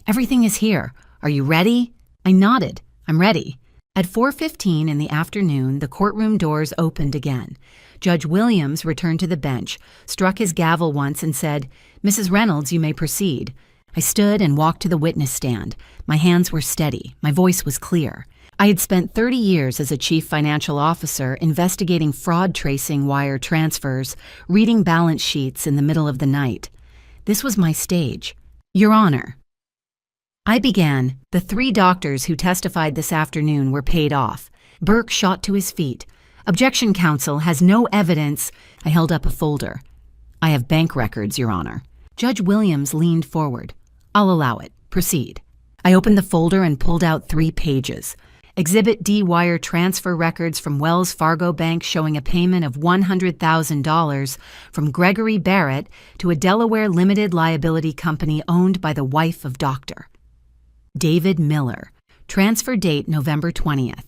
Everything is here. Are you ready? I nodded. I'm ready. At 4:15 in the afternoon, the courtroom doors opened again. Judge Williams returned to the bench, struck his gavel once and said, "Mrs. Reynolds, you may proceed." I stood and walked to the witness stand. My hands were steady. My voice was clear. I had spent 30 years as a chief financial officer investigating fraud tracing wire transfers, reading balance sheets in the middle of the night. This was my stage. Your Honor. I began. The 3 doctors who testified this afternoon were paid off. Burke shot to his feet. Objection counsel has no evidence. I held up a folder. I have bank records, Your Honor. Judge Williams leaned forward. I'll allow it. Proceed. I opened the folder and pulled out 3 pages. Exhibit D wire transfer records from Wells Fargo Bank showing a payment of $100,000 from Gregory Barrett to a Delaware limited liability company owned by the wife of Dr. David Miller. Transfer date November 20th.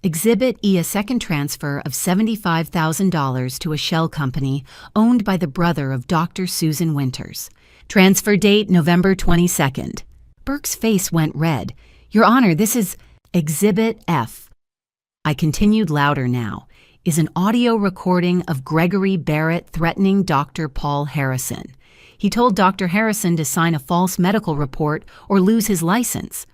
Exhibit E a second transfer of $75,000 to a shell company owned by the brother of Dr. Susan Winters. Transfer date November 22nd. Burke's face went red. Your Honor, this is Exhibit F. I continued louder now. Is an audio recording of Gregory Barrett threatening Dr. Paul Harrison. He told Dr. Harrison to sign a false medical report or lose his license.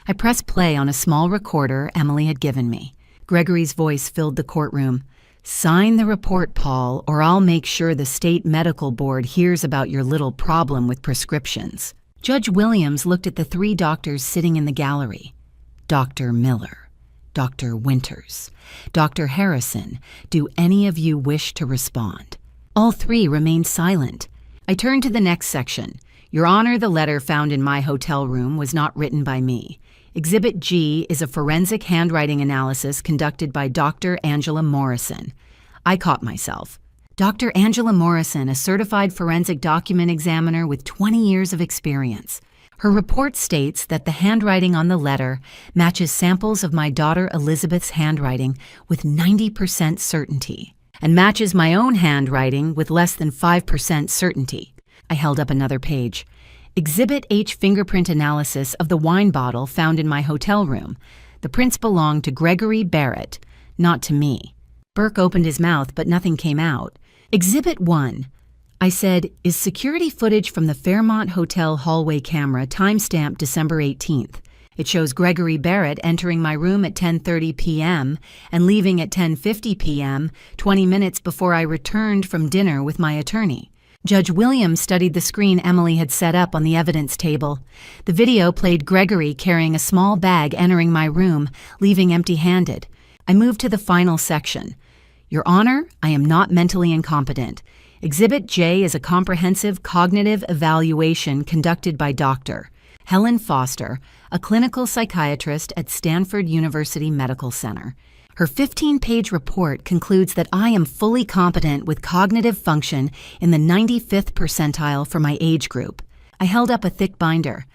I pressed play on a small recorder Emily had given me. Gregory's voice filled the courtroom. Sign the report, Paul, or I'll make sure the state medical board hears about your little problem with prescriptions. Judge Williams looked at the 3 doctors sitting in the gallery. Dr. Miller, Dr. Winters, Dr. Harrison, do any of you wish to respond? All 3 remained silent. I turned to the next section. Your Honor, the letter found in my hotel room was not written by me. Exhibit G is a forensic handwriting analysis conducted by Dr. Angela Morrison. I caught myself. Dr. Angela Morrison, a certified forensic document examiner with 20 years of experience. Her report states that the handwriting on the letter matches samples of my daughter Elizabeth's handwriting with 90% certainty and matches my own handwriting with less than 5% certainty. I held up another page. Exhibit H fingerprint analysis of the wine bottle found in my hotel room. The prints belonged to Gregory Barrett, not to me. Burke opened his mouth, but nothing came out. Exhibit 1. I said, is security footage from the Fairmont Hotel hallway camera timestamped December 18th? It shows Gregory Barrett entering my room at 10:30 p.m. and leaving at 10:50 p.m., 20 minutes before I returned from dinner with my attorney. Judge Williams studied the screen Emily had set up on the evidence table. The video played Gregory carrying a small bag entering my room, leaving empty-handed. I moved to the final section. Your Honor, I am not mentally incompetent. Exhibit J is a comprehensive cognitive evaluation conducted by Dr. Helen Foster, a clinical psychiatrist at Stanford University Medical Center. Her 15-page report concludes that I am fully competent with cognitive function in the 95th percentile for my age group. I held up a thick binder.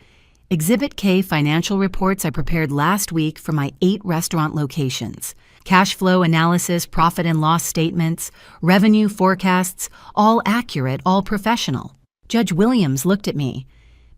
Exhibit K financial reports I prepared last week for my 8 restaurant locations. Cash flow analysis, profit and loss statements, revenue forecasts, all accurate, all professional. Judge Williams looked at me.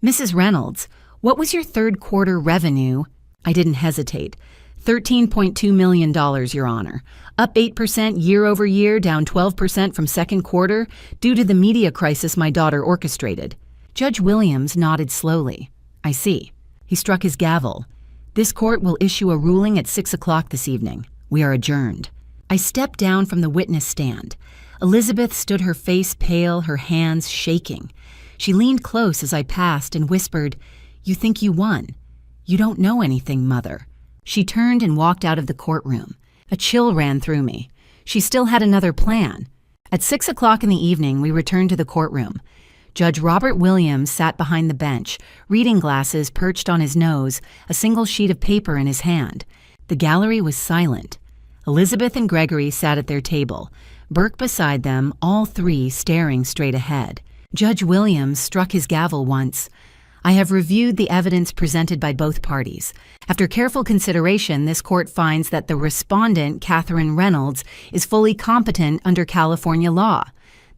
Mrs. Reynolds, what was your third quarter revenue? I didn't hesitate. $13.2 million, Your Honor. Up 8% year over year, down 12% from second quarter, due to the media crisis my daughter orchestrated. Judge Williams nodded slowly. I see. He struck his gavel. This court will issue a ruling at 6 o'clock this evening. We are adjourned. I stepped down from the witness stand. Elizabeth stood, her face pale, her hands shaking. She leaned close as I passed and whispered, "You think you won? You don't know anything, Mother." She turned and walked out of the courtroom. A chill ran through me. She still had another plan. At 6 o'clock in the evening, we returned to the courtroom. Judge Robert Williams sat behind the bench, reading glasses perched on his nose, a single sheet of paper in his hand. The gallery was silent. Elizabeth and Gregory sat at their table, Burke beside them, all 3 staring straight ahead. Judge Williams struck his gavel once. I have reviewed the evidence presented by both parties. After careful consideration, this court finds that the respondent, Catherine Reynolds, is fully competent under California law.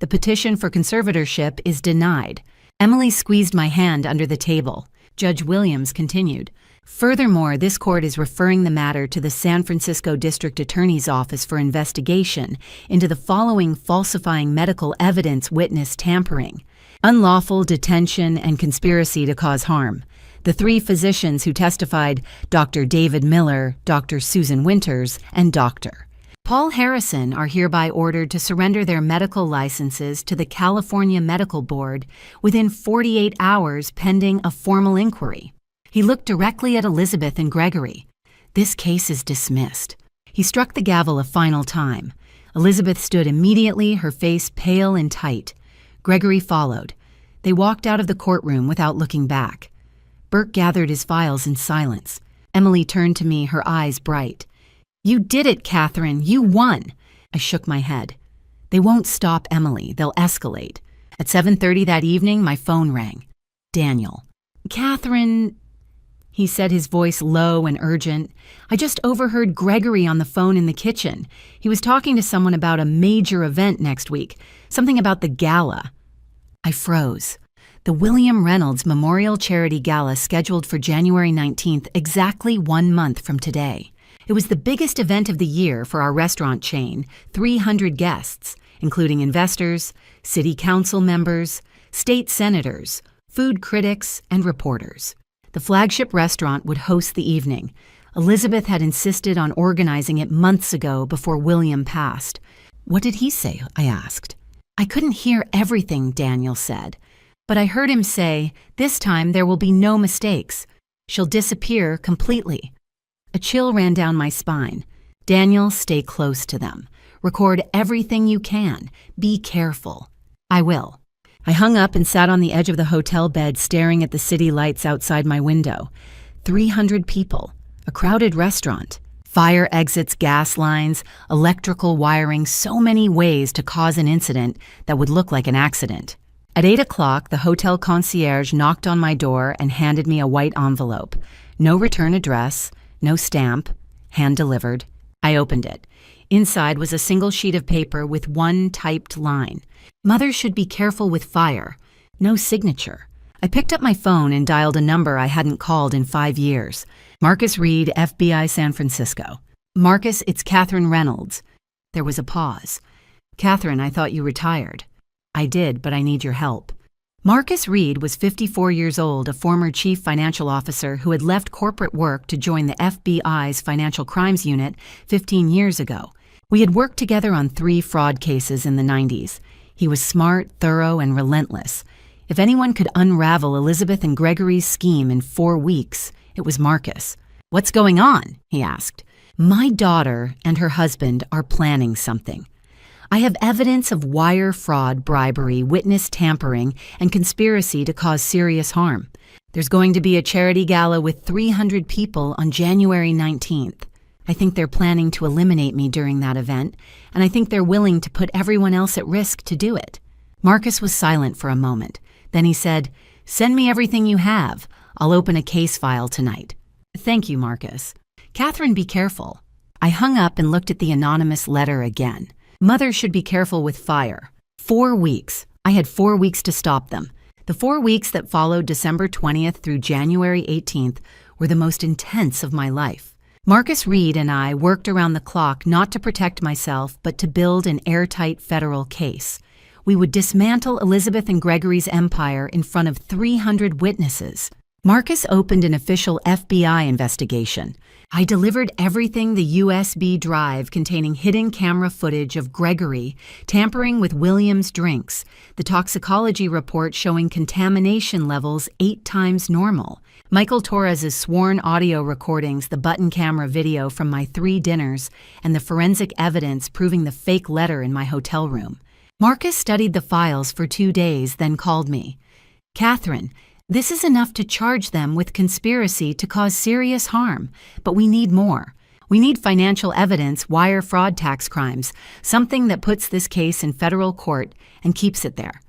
The petition for conservatorship is denied. Emily squeezed my hand under the table. Judge Williams continued. Furthermore, this court is referring the matter to the San Francisco District Attorney's Office for investigation into the following falsifying medical evidence witness tampering: unlawful detention and conspiracy to cause harm. The three physicians who testified, Dr. David Miller, Dr. Susan Winters, and Dr. Paul Harrison, are hereby ordered to surrender their medical licenses to the California Medical Board within 48 hours pending a formal inquiry. He looked directly at Elizabeth and Gregory. This case is dismissed. He struck the gavel a final time. Elizabeth stood immediately, her face pale and tight. Gregory followed. They walked out of the courtroom without looking back. Burke gathered his files in silence. Emily turned to me, her eyes bright. "You did it, Catherine. You won." I shook my head. They won't stop Emily. They'll escalate. At 7:30 that evening, my phone rang. Daniel. "Catherine," he said, his voice low and urgent. "I just overheard Gregory on the phone in the kitchen. He was talking to someone about a major event next week, something about the gala." I froze. The William Reynolds Memorial Charity Gala scheduled for January 19th, exactly 1 month from today. It was the biggest event of the year for our restaurant chain, 300 guests, including investors, city council members, state senators, food critics, and reporters. The flagship restaurant would host the evening. Elizabeth had insisted on organizing it months ago before William passed. "What did he say?" I asked. "I couldn't hear everything," Daniel said. "But I heard him say, this time there will be no mistakes. She'll disappear completely." A chill ran down my spine. "Daniel, stay close to them. Record everything you can. Be careful." "I will." I hung up and sat on the edge of the hotel bed staring at the city lights outside my window. 300 people. A crowded restaurant. Fire exits, gas lines, electrical wiring, so many ways to cause an incident that would look like an accident. At 8 o'clock, the hotel concierge knocked on my door and handed me a white envelope. No return address, no stamp, hand-delivered. I opened it. Inside was a single sheet of paper with one typed line. "Mother should be careful with fire." No signature. I picked up my phone and dialed a number I hadn't called in 5 years. Marcus Reed, FBI, San Francisco. "Marcus, it's Catherine Reynolds." There was a pause. "Catherine, I thought you retired." "I did, but I need your help." Marcus Reed was 54 years old, a former chief financial officer who had left corporate work to join the FBI's Financial Crimes Unit 15 years ago. We had worked together on 3 fraud cases in the 90s. He was smart, thorough, and relentless. If anyone could unravel Elizabeth and Gregory's scheme in 4 weeks, it was Marcus. "What's going on?" he asked. "My daughter and her husband are planning something. I have evidence of wire fraud, bribery, witness tampering, and conspiracy to cause serious harm. There's going to be a charity gala with 300 people on January 19th. I think they're planning to eliminate me during that event, and I think they're willing to put everyone else at risk to do it." Marcus was silent for a moment. Then he said, "Send me everything you have. I'll open a case file tonight." "Thank you, Marcus." "Catherine, be careful." I hung up and looked at the anonymous letter again. "Mother should be careful with fire." 4 weeks. I had 4 weeks to stop them. The 4 weeks that followed December 20th through January 18th were the most intense of my life. Marcus Reed and I worked around the clock not to protect myself, but to build an airtight federal case. We would dismantle Elizabeth and Gregory's empire in front of 300 witnesses. Marcus opened an official FBI investigation. I delivered everything the USB drive containing hidden camera footage of Gregory tampering with Williams' drinks, the toxicology report showing contamination levels 8 times normal, Michael Torres's sworn audio recordings, the button camera video from my 3 dinners, and the forensic evidence proving the fake letter in my hotel room. Marcus studied the files for 2 days, then called me. "Catherine, this is enough to charge them with conspiracy to cause serious harm, but we need more. We need financial evidence, wire fraud, tax crimes, something that puts this case in federal court and keeps it there."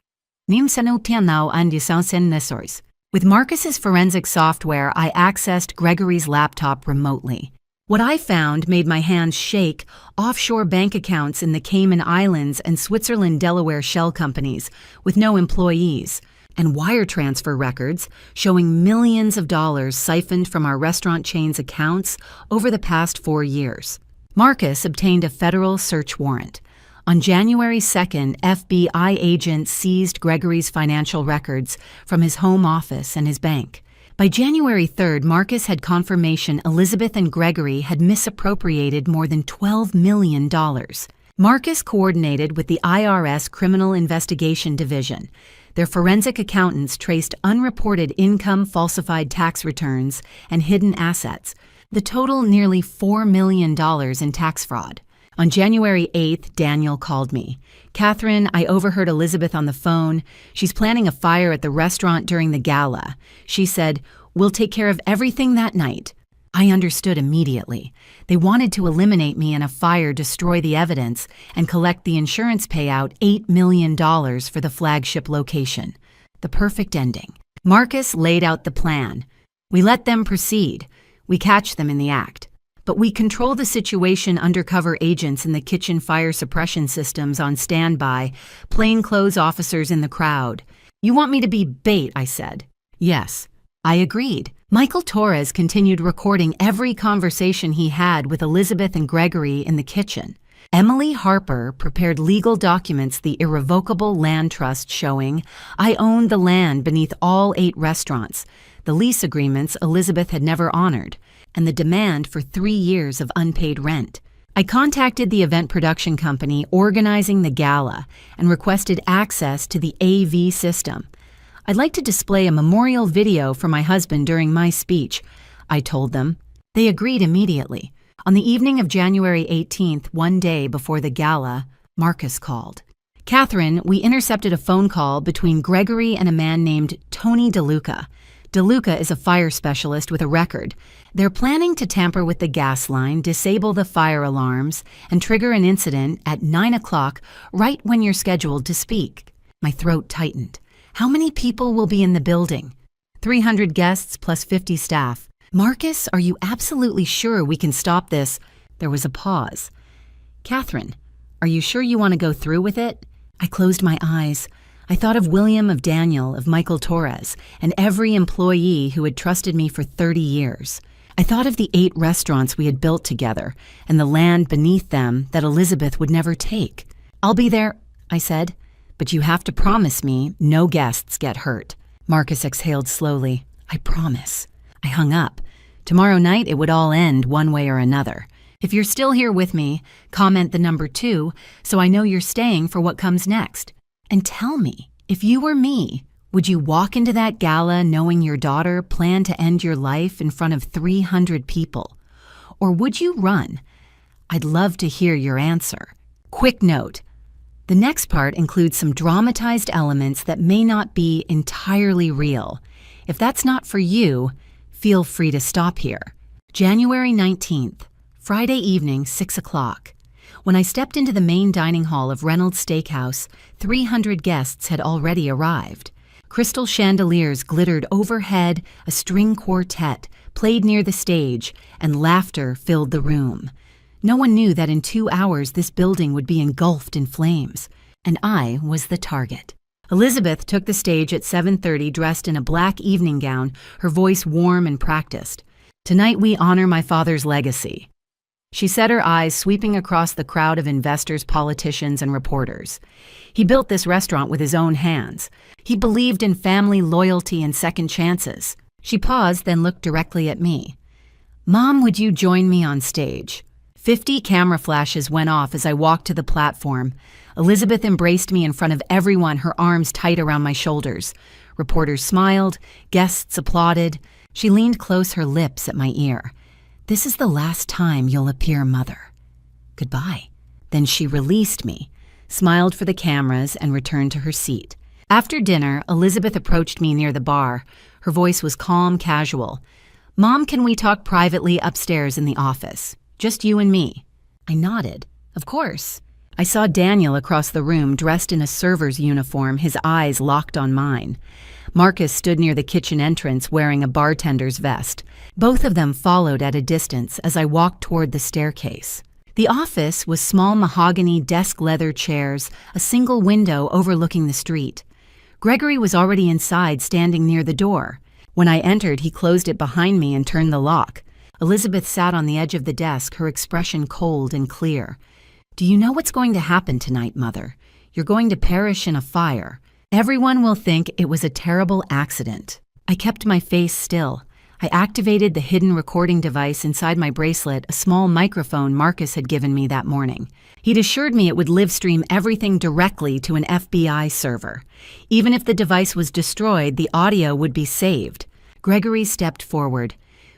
With Marcus's forensic software, I accessed Gregory's laptop remotely. What I found made my hands shake: offshore bank accounts in the Cayman Islands and Switzerland Delaware shell companies with no employees, and wire transfer records showing millions of dollars siphoned from our restaurant chain's accounts over the past 4 years. Marcus obtained a federal search warrant. On January 2nd, FBI agents seized Gregory's financial records from his home office and his bank. By January 3rd, Marcus had confirmation Elizabeth and Gregory had misappropriated more than $12 million. Marcus coordinated with the IRS Criminal Investigation Division. Their forensic accountants traced unreported income, falsified tax returns, and hidden assets. The total nearly $4 million in tax fraud. On January 8th, Daniel called me. "Catherine, I overheard Elizabeth on the phone. She's planning a fire at the restaurant during the gala. She said, 'We'll take care of everything that night.'" I understood immediately. They wanted to eliminate me in a fire, destroy the evidence, and collect the insurance payout, $8 million for the flagship location. The perfect ending. Marcus laid out the plan. We let them proceed. We catch them in the act. But we control the situation. Undercover agents in the kitchen, fire suppression systems on standby, plainclothes officers in the crowd. "You want me to be bait," I said. Yes, I agreed. Michael Torres continued recording every conversation he had with Elizabeth and Gregory in the kitchen. Emily Harper prepared legal documents, the irrevocable land trust showing I owned the land beneath all 8 restaurants, the lease agreements Elizabeth had never honored, and the demand for 3 years of unpaid rent. I contacted the event production company organizing the gala and requested access to the AV system. "I'd like to display a memorial video for my husband during my speech," I told them. They agreed immediately. On the evening of January 18th, one day before the gala, Marcus called. "Catherine, we intercepted a phone call between Gregory and a man named Tony DeLuca. DeLuca is a fire specialist with a record. They're planning to tamper with the gas line, disable the fire alarms, and trigger an incident at 9 o'clock, right when you're scheduled to speak." My throat tightened. "How many people will be in the building?" 300 guests plus 50 staff. "Marcus, are you absolutely sure we can stop this?" There was a pause. "Catherine, are you sure you want to go through with it?" I closed my eyes. I thought of William, of Daniel, of Michael Torres, and every employee who had trusted me for 30 years. I thought of the 8 restaurants we had built together and the land beneath them that Elizabeth would never take. "I'll be there," I said, "but you have to promise me no guests get hurt." Marcus exhaled slowly. "I promise." I hung up. Tomorrow night it would all end one way or another. If you're still here with me, comment the number 2 so I know you're staying for what comes next. And tell me, if you were me, would you walk into that gala knowing your daughter planned to end your life in front of 300 people? Or would you run? I'd love to hear your answer. Quick note. The next part includes some dramatized elements that may not be entirely real. If that's not for you, feel free to stop here. January 19th, Friday evening, 6 o'clock. When I stepped into the main dining hall of Reynolds Steakhouse, 300 guests had already arrived. Crystal chandeliers glittered overhead, a string quartet played near the stage, and laughter filled the room. No one knew that in 2 hours this building would be engulfed in flames, and I was the target. Elizabeth took the stage at 7:30 dressed in a black evening gown, her voice warm and practiced. "Tonight we honor my father's legacy." She said, her eyes sweeping across the crowd of investors, politicians, and reporters. "He built this restaurant with his own hands. He believed in family loyalty and second chances." She paused, then looked directly at me. "Mom, would you join me on stage?" 50 camera flashes went off as I walked to the platform. Elizabeth embraced me in front of everyone, her arms tight around my shoulders. Reporters smiled, guests applauded. She leaned close, her lips at my ear. "This is the last time you'll appear, Mother. Goodbye." Then she released me, smiled for the cameras, and returned to her seat. After dinner, Elizabeth approached me near the bar. Her voice was calm, casual. "Mom, can we talk privately upstairs in the office? Just you and me?" I nodded. "Of course." I saw Daniel across the room, dressed in a server's uniform, his eyes locked on mine. Marcus stood near the kitchen entrance wearing a bartender's vest. Both of them followed at a distance as I walked toward the staircase. The office was small mahogany desk leather chairs, a single window overlooking the street. Gregory was already inside, standing near the door. When I entered, he closed it behind me and turned the lock. Elizabeth sat on the edge of the desk, her expression cold and clear. "Do you know what's going to happen tonight, Mother? You're going to perish in a fire. Everyone will think it was a terrible accident." I kept my face still. I activated the hidden recording device inside my bracelet, a small microphone Marcus had given me that morning. He'd assured me it would live stream everything directly to an FBI server. Even if the device was destroyed, the audio would be saved. Gregory stepped forward.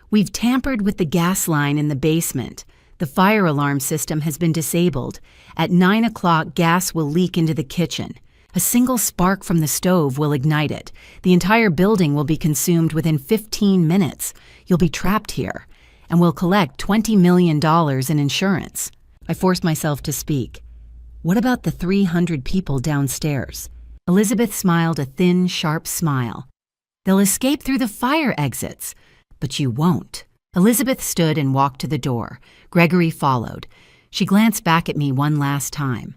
"We've tampered with the gas line in the basement. The fire alarm system has been disabled. At 9 o'clock, gas will leak into the kitchen. A single spark from the stove will ignite it. The entire building will be consumed within 15 minutes. You'll be trapped here, and we'll collect $20 million in insurance." I forced myself to speak. "What about the 300 people downstairs?" Elizabeth smiled a thin, sharp smile. "They'll escape through the fire exits." "But you won't." Elizabeth stood and walked to the door. Gregory followed. She glanced back at me one last time.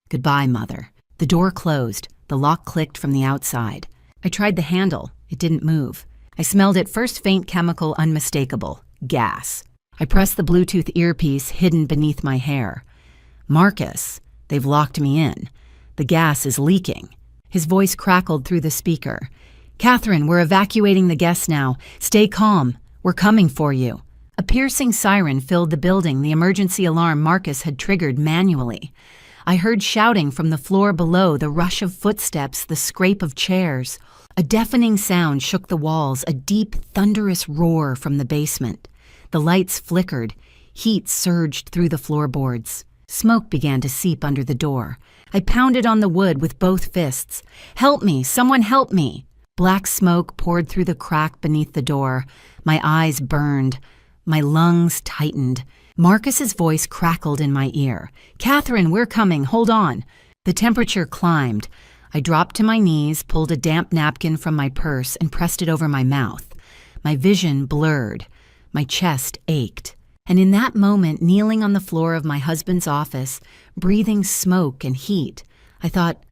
"Goodbye, Mother." The door closed. The lock clicked from the outside. I tried the handle. It didn't move. I smelled it first, faint chemical, unmistakable. Gas. I pressed the Bluetooth earpiece hidden beneath my hair. "Marcus, they've locked me in. The gas is leaking." His voice crackled through the speaker. "Catherine, we're evacuating the guests now. Stay calm. We're coming for you." A piercing siren filled the building, the emergency alarm Marcus had triggered manually. I heard shouting from the floor below, the rush of footsteps, the scrape of chairs. A deafening sound shook the walls, a deep, thunderous roar from the basement. The lights flickered. Heat surged through the floorboards. Smoke began to seep under the door. I pounded on the wood with both fists. "Help me! Someone help me!" Black smoke poured through the crack beneath the door. My eyes burned. My lungs tightened. Marcus's voice crackled in my ear. "Catherine, we're coming. Hold on." The temperature climbed. I dropped to my knees, pulled a damp napkin from my purse, and pressed it over my mouth. My vision blurred. My chest ached. And in that moment, kneeling on the floor of my husband's office, breathing smoke and heat, I thought,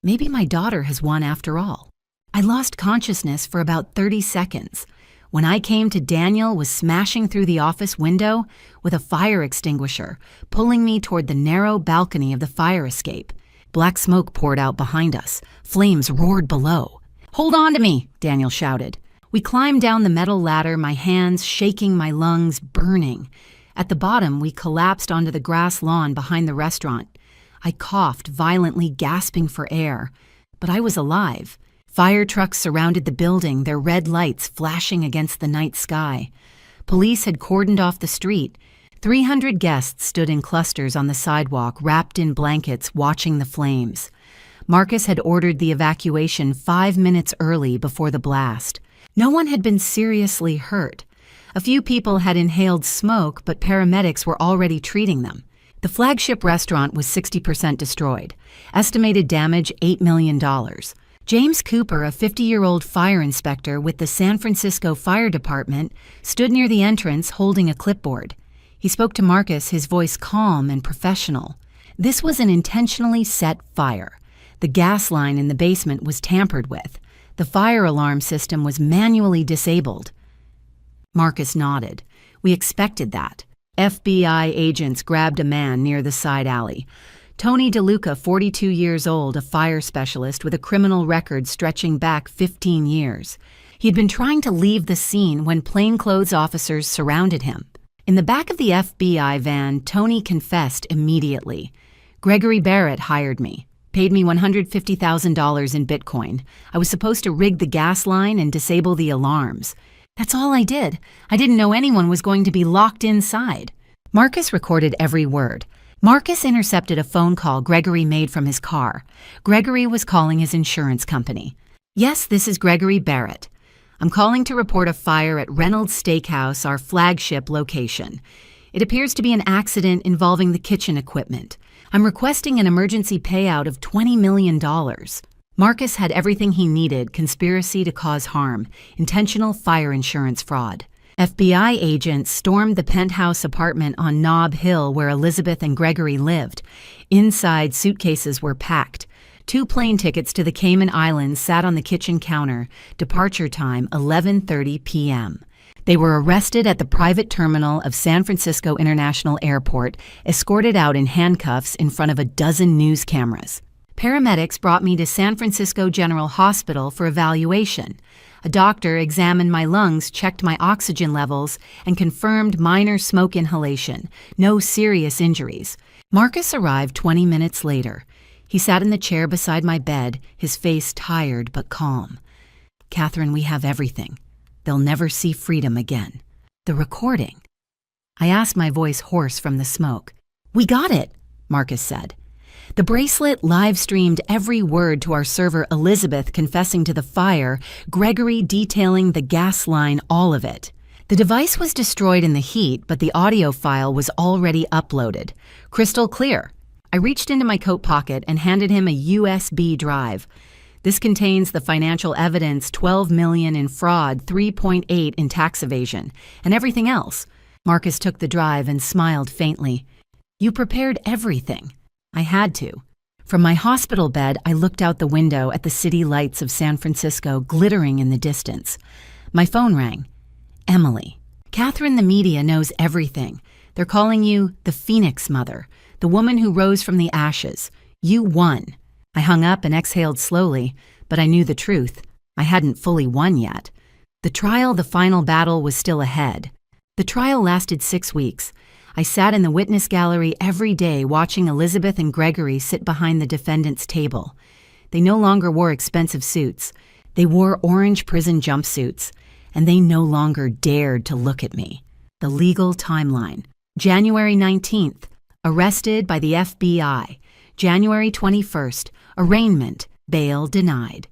maybe my daughter has won after all. I lost consciousness for about 30 seconds. When I came to, Daniel was smashing through the office window with a fire extinguisher, pulling me toward the narrow balcony of the fire escape. Black smoke poured out behind us. Flames roared below. "Hold on to me," Daniel shouted. We climbed down the metal ladder, my hands shaking, my lungs burning. At the bottom, we collapsed onto the grass lawn behind the restaurant. I coughed, violently gasping for air. But I was alive. Fire trucks surrounded the building, their red lights flashing against the night sky. Police had cordoned off the street. 300 guests stood in clusters on the sidewalk, wrapped in blankets, watching the flames. Marcus had ordered the evacuation 5 minutes early before the blast. No one had been seriously hurt. A few people had inhaled smoke, but paramedics were already treating them. The flagship restaurant was 60% destroyed. Estimated damage, $8 million. James Cooper, a 50-year-old fire inspector with the San Francisco Fire Department, stood near the entrance holding a clipboard. He spoke to Marcus, his voice calm and professional. This was an intentionally set fire. The gas line in the basement was tampered with. The fire alarm system was manually disabled. Marcus nodded. We expected that. FBI agents grabbed a man near the side alley. Tony DeLuca, 42 years old, a fire specialist with a criminal record stretching back 15 years. He had been trying to leave the scene when plainclothes officers surrounded him. In the back of the FBI van, Tony confessed immediately. Gregory Barrett hired me, paid me $150,000 in Bitcoin. I was supposed to rig the gas line and disable the alarms. That's all I did. I didn't know anyone was going to be locked inside. Marcus recorded every word. Marcus intercepted a phone call Gregory made from his car. Gregory was calling his insurance company. "Yes, this is Gregory Barrett. I'm calling to report a fire at Reynolds Steakhouse, our flagship location. It appears to be an accident involving the kitchen equipment. I'm requesting an emergency payout of $20 million. Marcus had everything he needed: conspiracy to cause harm, intentional fire insurance fraud. FBI agents stormed the penthouse apartment on Nob Hill where Elizabeth and Gregory lived. Inside, suitcases were packed. 2 plane tickets to the Cayman Islands sat on the kitchen counter. Departure time, 11:30 p.m. They were arrested at the private terminal of San Francisco International Airport, escorted out in handcuffs in front of a dozen news cameras. Paramedics brought me to San Francisco General Hospital for evaluation. A doctor examined my lungs, checked my oxygen levels, and confirmed minor smoke inhalation, no serious injuries. Marcus arrived 20 minutes later. He sat in the chair beside my bed, his face tired but calm. "Catherine, we have everything. They'll never see freedom again." "The recording?" I asked, my voice hoarse from the smoke. "We got it," Marcus said. The bracelet live-streamed every word to our server Elizabeth confessing to the fire, Gregory detailing the gas line, all of it. The device was destroyed in the heat, but the audio file was already uploaded. Crystal clear. I reached into my coat pocket and handed him a USB drive. "This contains the financial evidence, $12 million in fraud, $3.8 in tax evasion, and everything else." Marcus took the drive and smiled faintly. "You prepared everything." I had to. From my hospital bed, I looked out the window at the city lights of San Francisco glittering in the distance. My phone rang. "Emily. Catherine, the media knows everything. They're calling you the Phoenix Mother, the woman who rose from the ashes. You won." I hung up and exhaled slowly, but I knew the truth. I hadn't fully won yet. The trial, the final battle, was still ahead. The trial lasted 6 weeks. I sat in the witness gallery every day watching Elizabeth and Gregory sit behind the defendant's table. They no longer wore expensive suits. They wore orange prison jumpsuits, and they no longer dared to look at me. The legal timeline. January 19th, arrested by the FBI. January 21st, arraignment, bail denied.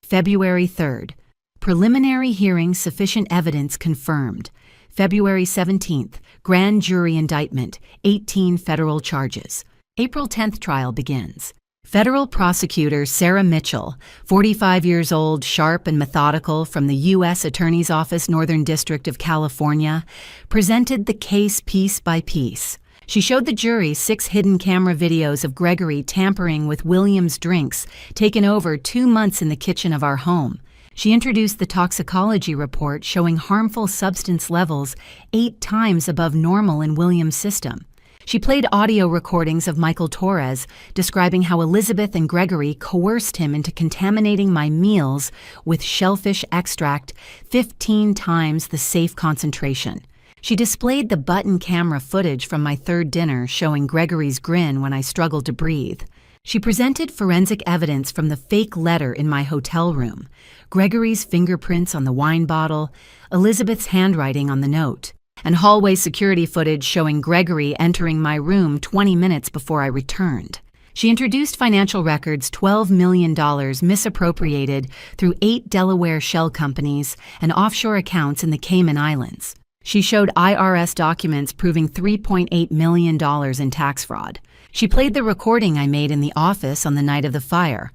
February 3rd, preliminary hearing, sufficient evidence confirmed. February 17th, grand jury indictment, 18 federal charges. April 10th trial begins. Federal prosecutor Sarah Mitchell, 45 years old, sharp and methodical, from the U.S. Attorney's Office, Northern District of California, presented the case piece by piece. She showed the jury 6 hidden camera videos of Gregory tampering with William's drinks, taken over 2 months in the kitchen of our home. She introduced the toxicology report showing harmful substance levels 8 times above normal in William's system. She played audio recordings of Michael Torres describing how Elizabeth and Gregory coerced him into contaminating my meals with shellfish extract 15 times the safe concentration. She displayed the button camera footage from my 3rd dinner showing Gregory's grin when I struggled to breathe. She presented forensic evidence from the fake letter in my hotel room, Gregory's fingerprints on the wine bottle, Elizabeth's handwriting on the note, and hallway security footage showing Gregory entering my room 20 minutes before I returned. She introduced financial records, $12 million misappropriated through 8 Delaware shell companies and offshore accounts in the Cayman Islands. She showed IRS documents proving $3.8 million in tax fraud. She played the recording I made in the office on the night of the fire.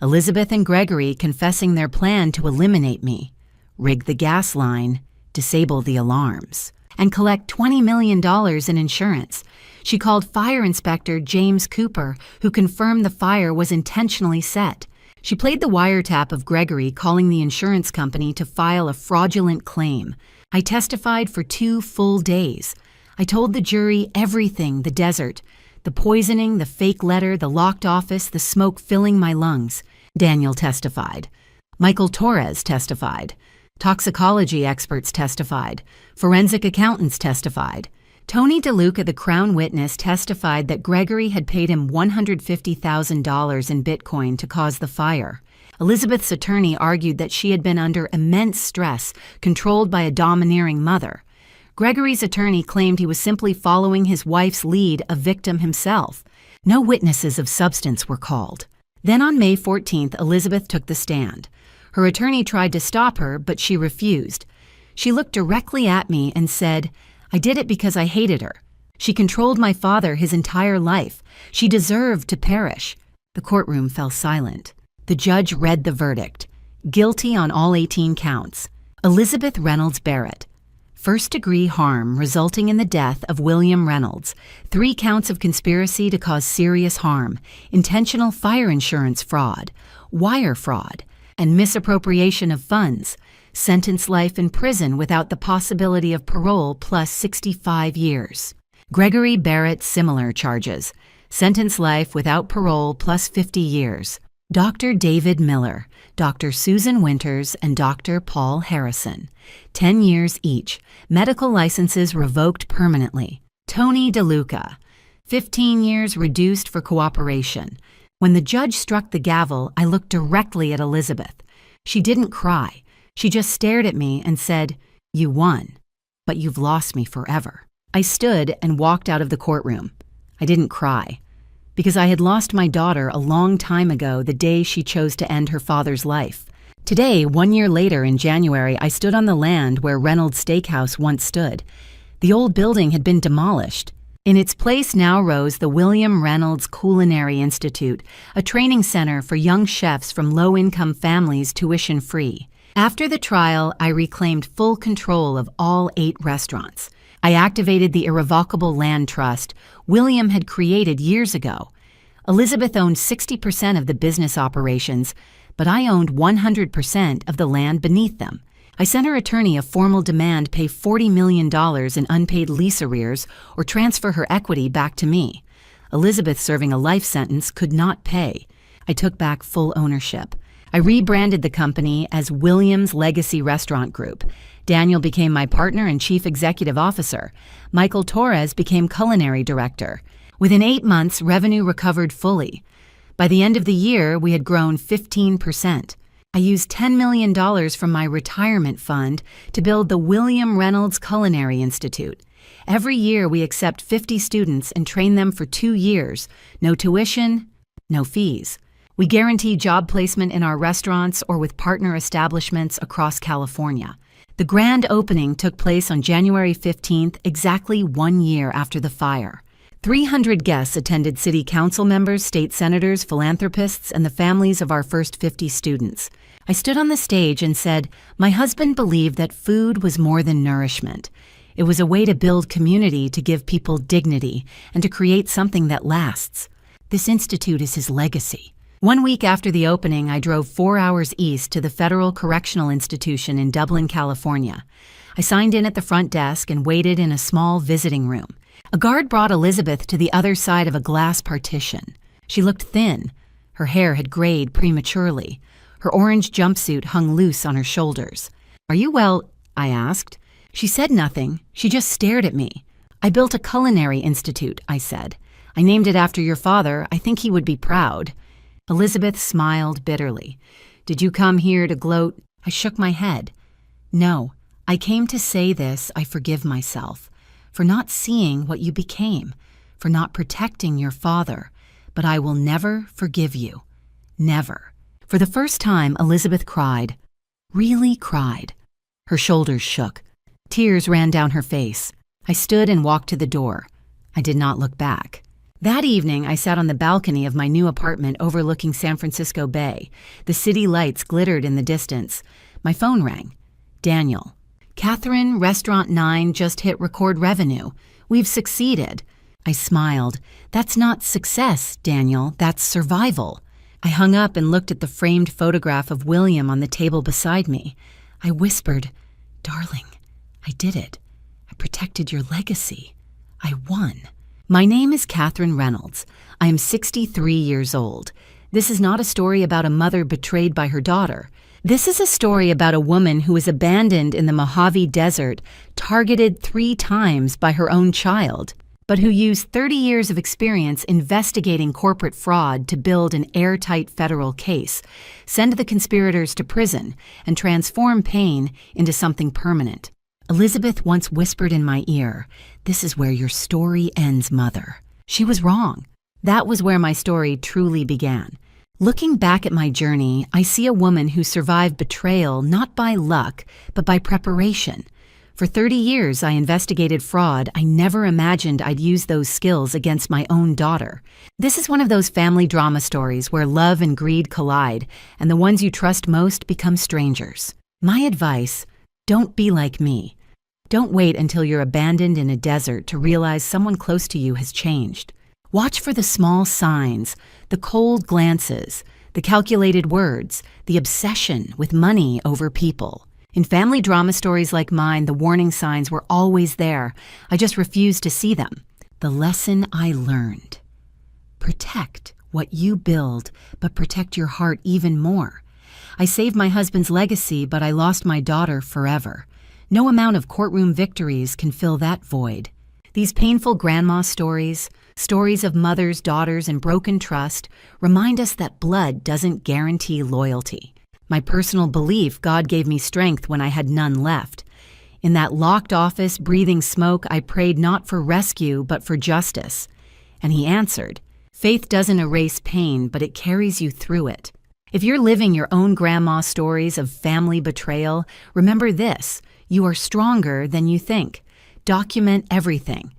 Elizabeth and Gregory confessing their plan to eliminate me, rig the gas line, disable the alarms, and collect $20 million in insurance. She called Fire Inspector James Cooper, who confirmed the fire was intentionally set. She played the wiretap of Gregory calling the insurance company to file a fraudulent claim. I testified for 2 full days. I told the jury everything: the desert, the poisoning, the fake letter, the locked office, the smoke filling my lungs. Daniel testified. Michael Torres testified. Toxicology experts testified. Forensic accountants testified. Tony DeLuca, the Crown witness, testified that Gregory had paid him $150,000 in Bitcoin to cause the fire. Elizabeth's attorney argued that she had been under immense stress, controlled by a domineering mother. Gregory's attorney claimed he was simply following his wife's lead, a victim himself. No witnesses of substance were called. Then on May 14th, Elizabeth took the stand. Her attorney tried to stop her, but she refused. She looked directly at me and said, "I did it because I hated her. She controlled my father his entire life. She deserved to perish." The courtroom fell silent. The judge read the verdict. Guilty on all 18 counts. Elizabeth Reynolds Barrett. first-degree harm resulting in the death of William Reynolds, 3 counts of conspiracy to cause serious harm, intentional fire insurance fraud, wire fraud, and misappropriation of funds. Sentence life in prison without the possibility of parole plus 65 years. Gregory Barrett, similar charges. Sentence life without parole plus 50 years. Dr. David Miller, Dr. Susan Winters, and Dr. Paul Harrison. 10 years each. Medical licenses revoked permanently. Tony DeLuca. 15 years reduced for cooperation. When the judge struck the gavel, I looked directly at Elizabeth. She didn't cry. She just stared at me and said, "You won, but you've lost me forever." I stood and walked out of the courtroom. I didn't cry, because I had lost my daughter a long time ago, the day she chose to end her father's life. Today, 1 year later in January, I stood on the land where Reynolds Steakhouse once stood. The old building had been demolished. In its place now rose the William Reynolds Culinary Institute, a training center for young chefs from low-income families, tuition-free. After the trial, I reclaimed full control of all 8 restaurants. I activated the irrevocable land trust William had created years ago. Elizabeth owned 60% of the business operations, but I owned 100% of the land beneath them. I sent her attorney a formal demand pay $40 million in unpaid lease arrears or transfer her equity back to me. Elizabeth, serving a life sentence, could not pay. I took back full ownership. I rebranded the company as Williams Legacy Restaurant Group. Daniel became my partner and chief executive officer. Michael Torres became culinary director. Within 8 months, revenue recovered fully. By the end of the year, we had grown 15%. I used $10 million from my retirement fund to build the William Reynolds Culinary Institute. Every year, we accept 50 students and train them for 2 years. No tuition, no fees. We guarantee job placement in our restaurants or with partner establishments across California. The grand opening took place on January 15th, exactly 1 year after the fire. 300 guests attended city council members, state senators, philanthropists, and the families of our first 50 students. I stood on the stage and said, my husband believed that food was more than nourishment. It was a way to build community, to give people dignity, and to create something that lasts. This institute is his legacy. 1 week after the opening, I drove 4 hours east to the Federal Correctional Institution in Dublin, California. I signed in at the front desk and waited in a small visiting room. A guard brought Elizabeth to the other side of a glass partition. She looked thin. Her hair had grayed prematurely. Her orange jumpsuit hung loose on her shoulders. "Are you well?" I asked. She said nothing. She just stared at me. "I built a culinary institute," I said. "I named it after your father. I think he would be proud." Elizabeth smiled bitterly. "Did you come here to gloat?" I shook my head. "No, I came to say this. I forgive myself for not seeing what you became, for not protecting your father, but I will never forgive you. Never." For the first time, Elizabeth cried. Really cried. Her shoulders shook. Tears ran down her face. I stood and walked to the door. I did not look back. That evening, I sat on the balcony of my new apartment overlooking San Francisco Bay. The city lights glittered in the distance. My phone rang. Daniel. "Catherine, Restaurant 9 just hit record revenue. We've succeeded." I smiled. "That's not success, Daniel. That's survival." I hung up and looked at the framed photograph of William on the table beside me. I whispered, "Darling, I did it. I protected your legacy. I won." My name is Catherine Reynolds. I am 63 years old. This is not a story about a mother betrayed by her daughter. This is a story about a woman who was abandoned in the Mojave Desert, targeted 3 times by her own child, but who used 30 years of experience investigating corporate fraud to build an airtight federal case, send the conspirators to prison, and transform pain into something permanent. Elizabeth once whispered in my ear, "This is where your story ends, Mother." She was wrong. That was where my story truly began. Looking back at my journey, I see a woman who survived betrayal not by luck, but by preparation. For 30 years, I investigated fraud. I never imagined I'd use those skills against my own daughter. This is one of those family drama stories where love and greed collide, and the ones you trust most become strangers. My advice: don't be like me. Don't wait until you're abandoned in a desert to realize someone close to you has changed. Watch for the small signs, the cold glances, the calculated words, the obsession with money over people. In family drama stories like mine, the warning signs were always there. I just refused to see them. The lesson I learned. Protect what you build, but protect your heart even more. I saved my husband's legacy, but I lost my daughter forever. No amount of courtroom victories can fill that void. These painful grandma stories, stories of mothers, daughters, and broken trust, remind us that blood doesn't guarantee loyalty. My personal belief God gave me strength when I had none left. In that locked office, breathing smoke, I prayed not for rescue, but for justice. And He answered. Faith doesn't erase pain, but it carries you through it. If you're living your own grandma stories of family betrayal, remember this: you are stronger than you think. Document everything.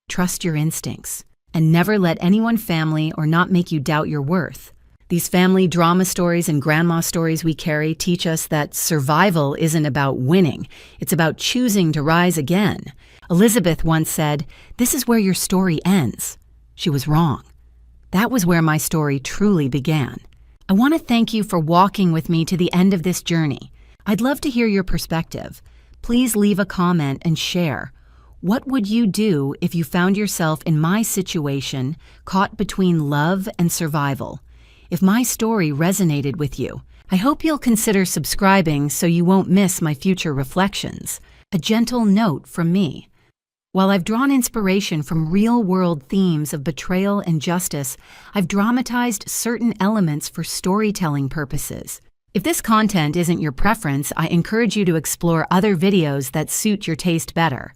Trust your instincts. And never let anyone, family, or not make you doubt your worth. These family drama stories and grandma stories we carry teach us that survival isn't about winning. It's about choosing to rise again. Elizabeth once said, "This is where your story ends." She was wrong. That was where my story truly began. I want to thank you for walking with me to the end of this journey. I'd love to hear your perspective. Please leave a comment and share. What would you do if you found yourself in my situation, caught between love and survival? If my story resonated with you, I hope you'll consider subscribing so you won't miss my future reflections. A gentle note from me. While I've drawn inspiration from real-world themes of betrayal and justice, I've dramatized certain elements for storytelling purposes. If this content isn't your preference, I encourage you to explore other videos that suit your taste better.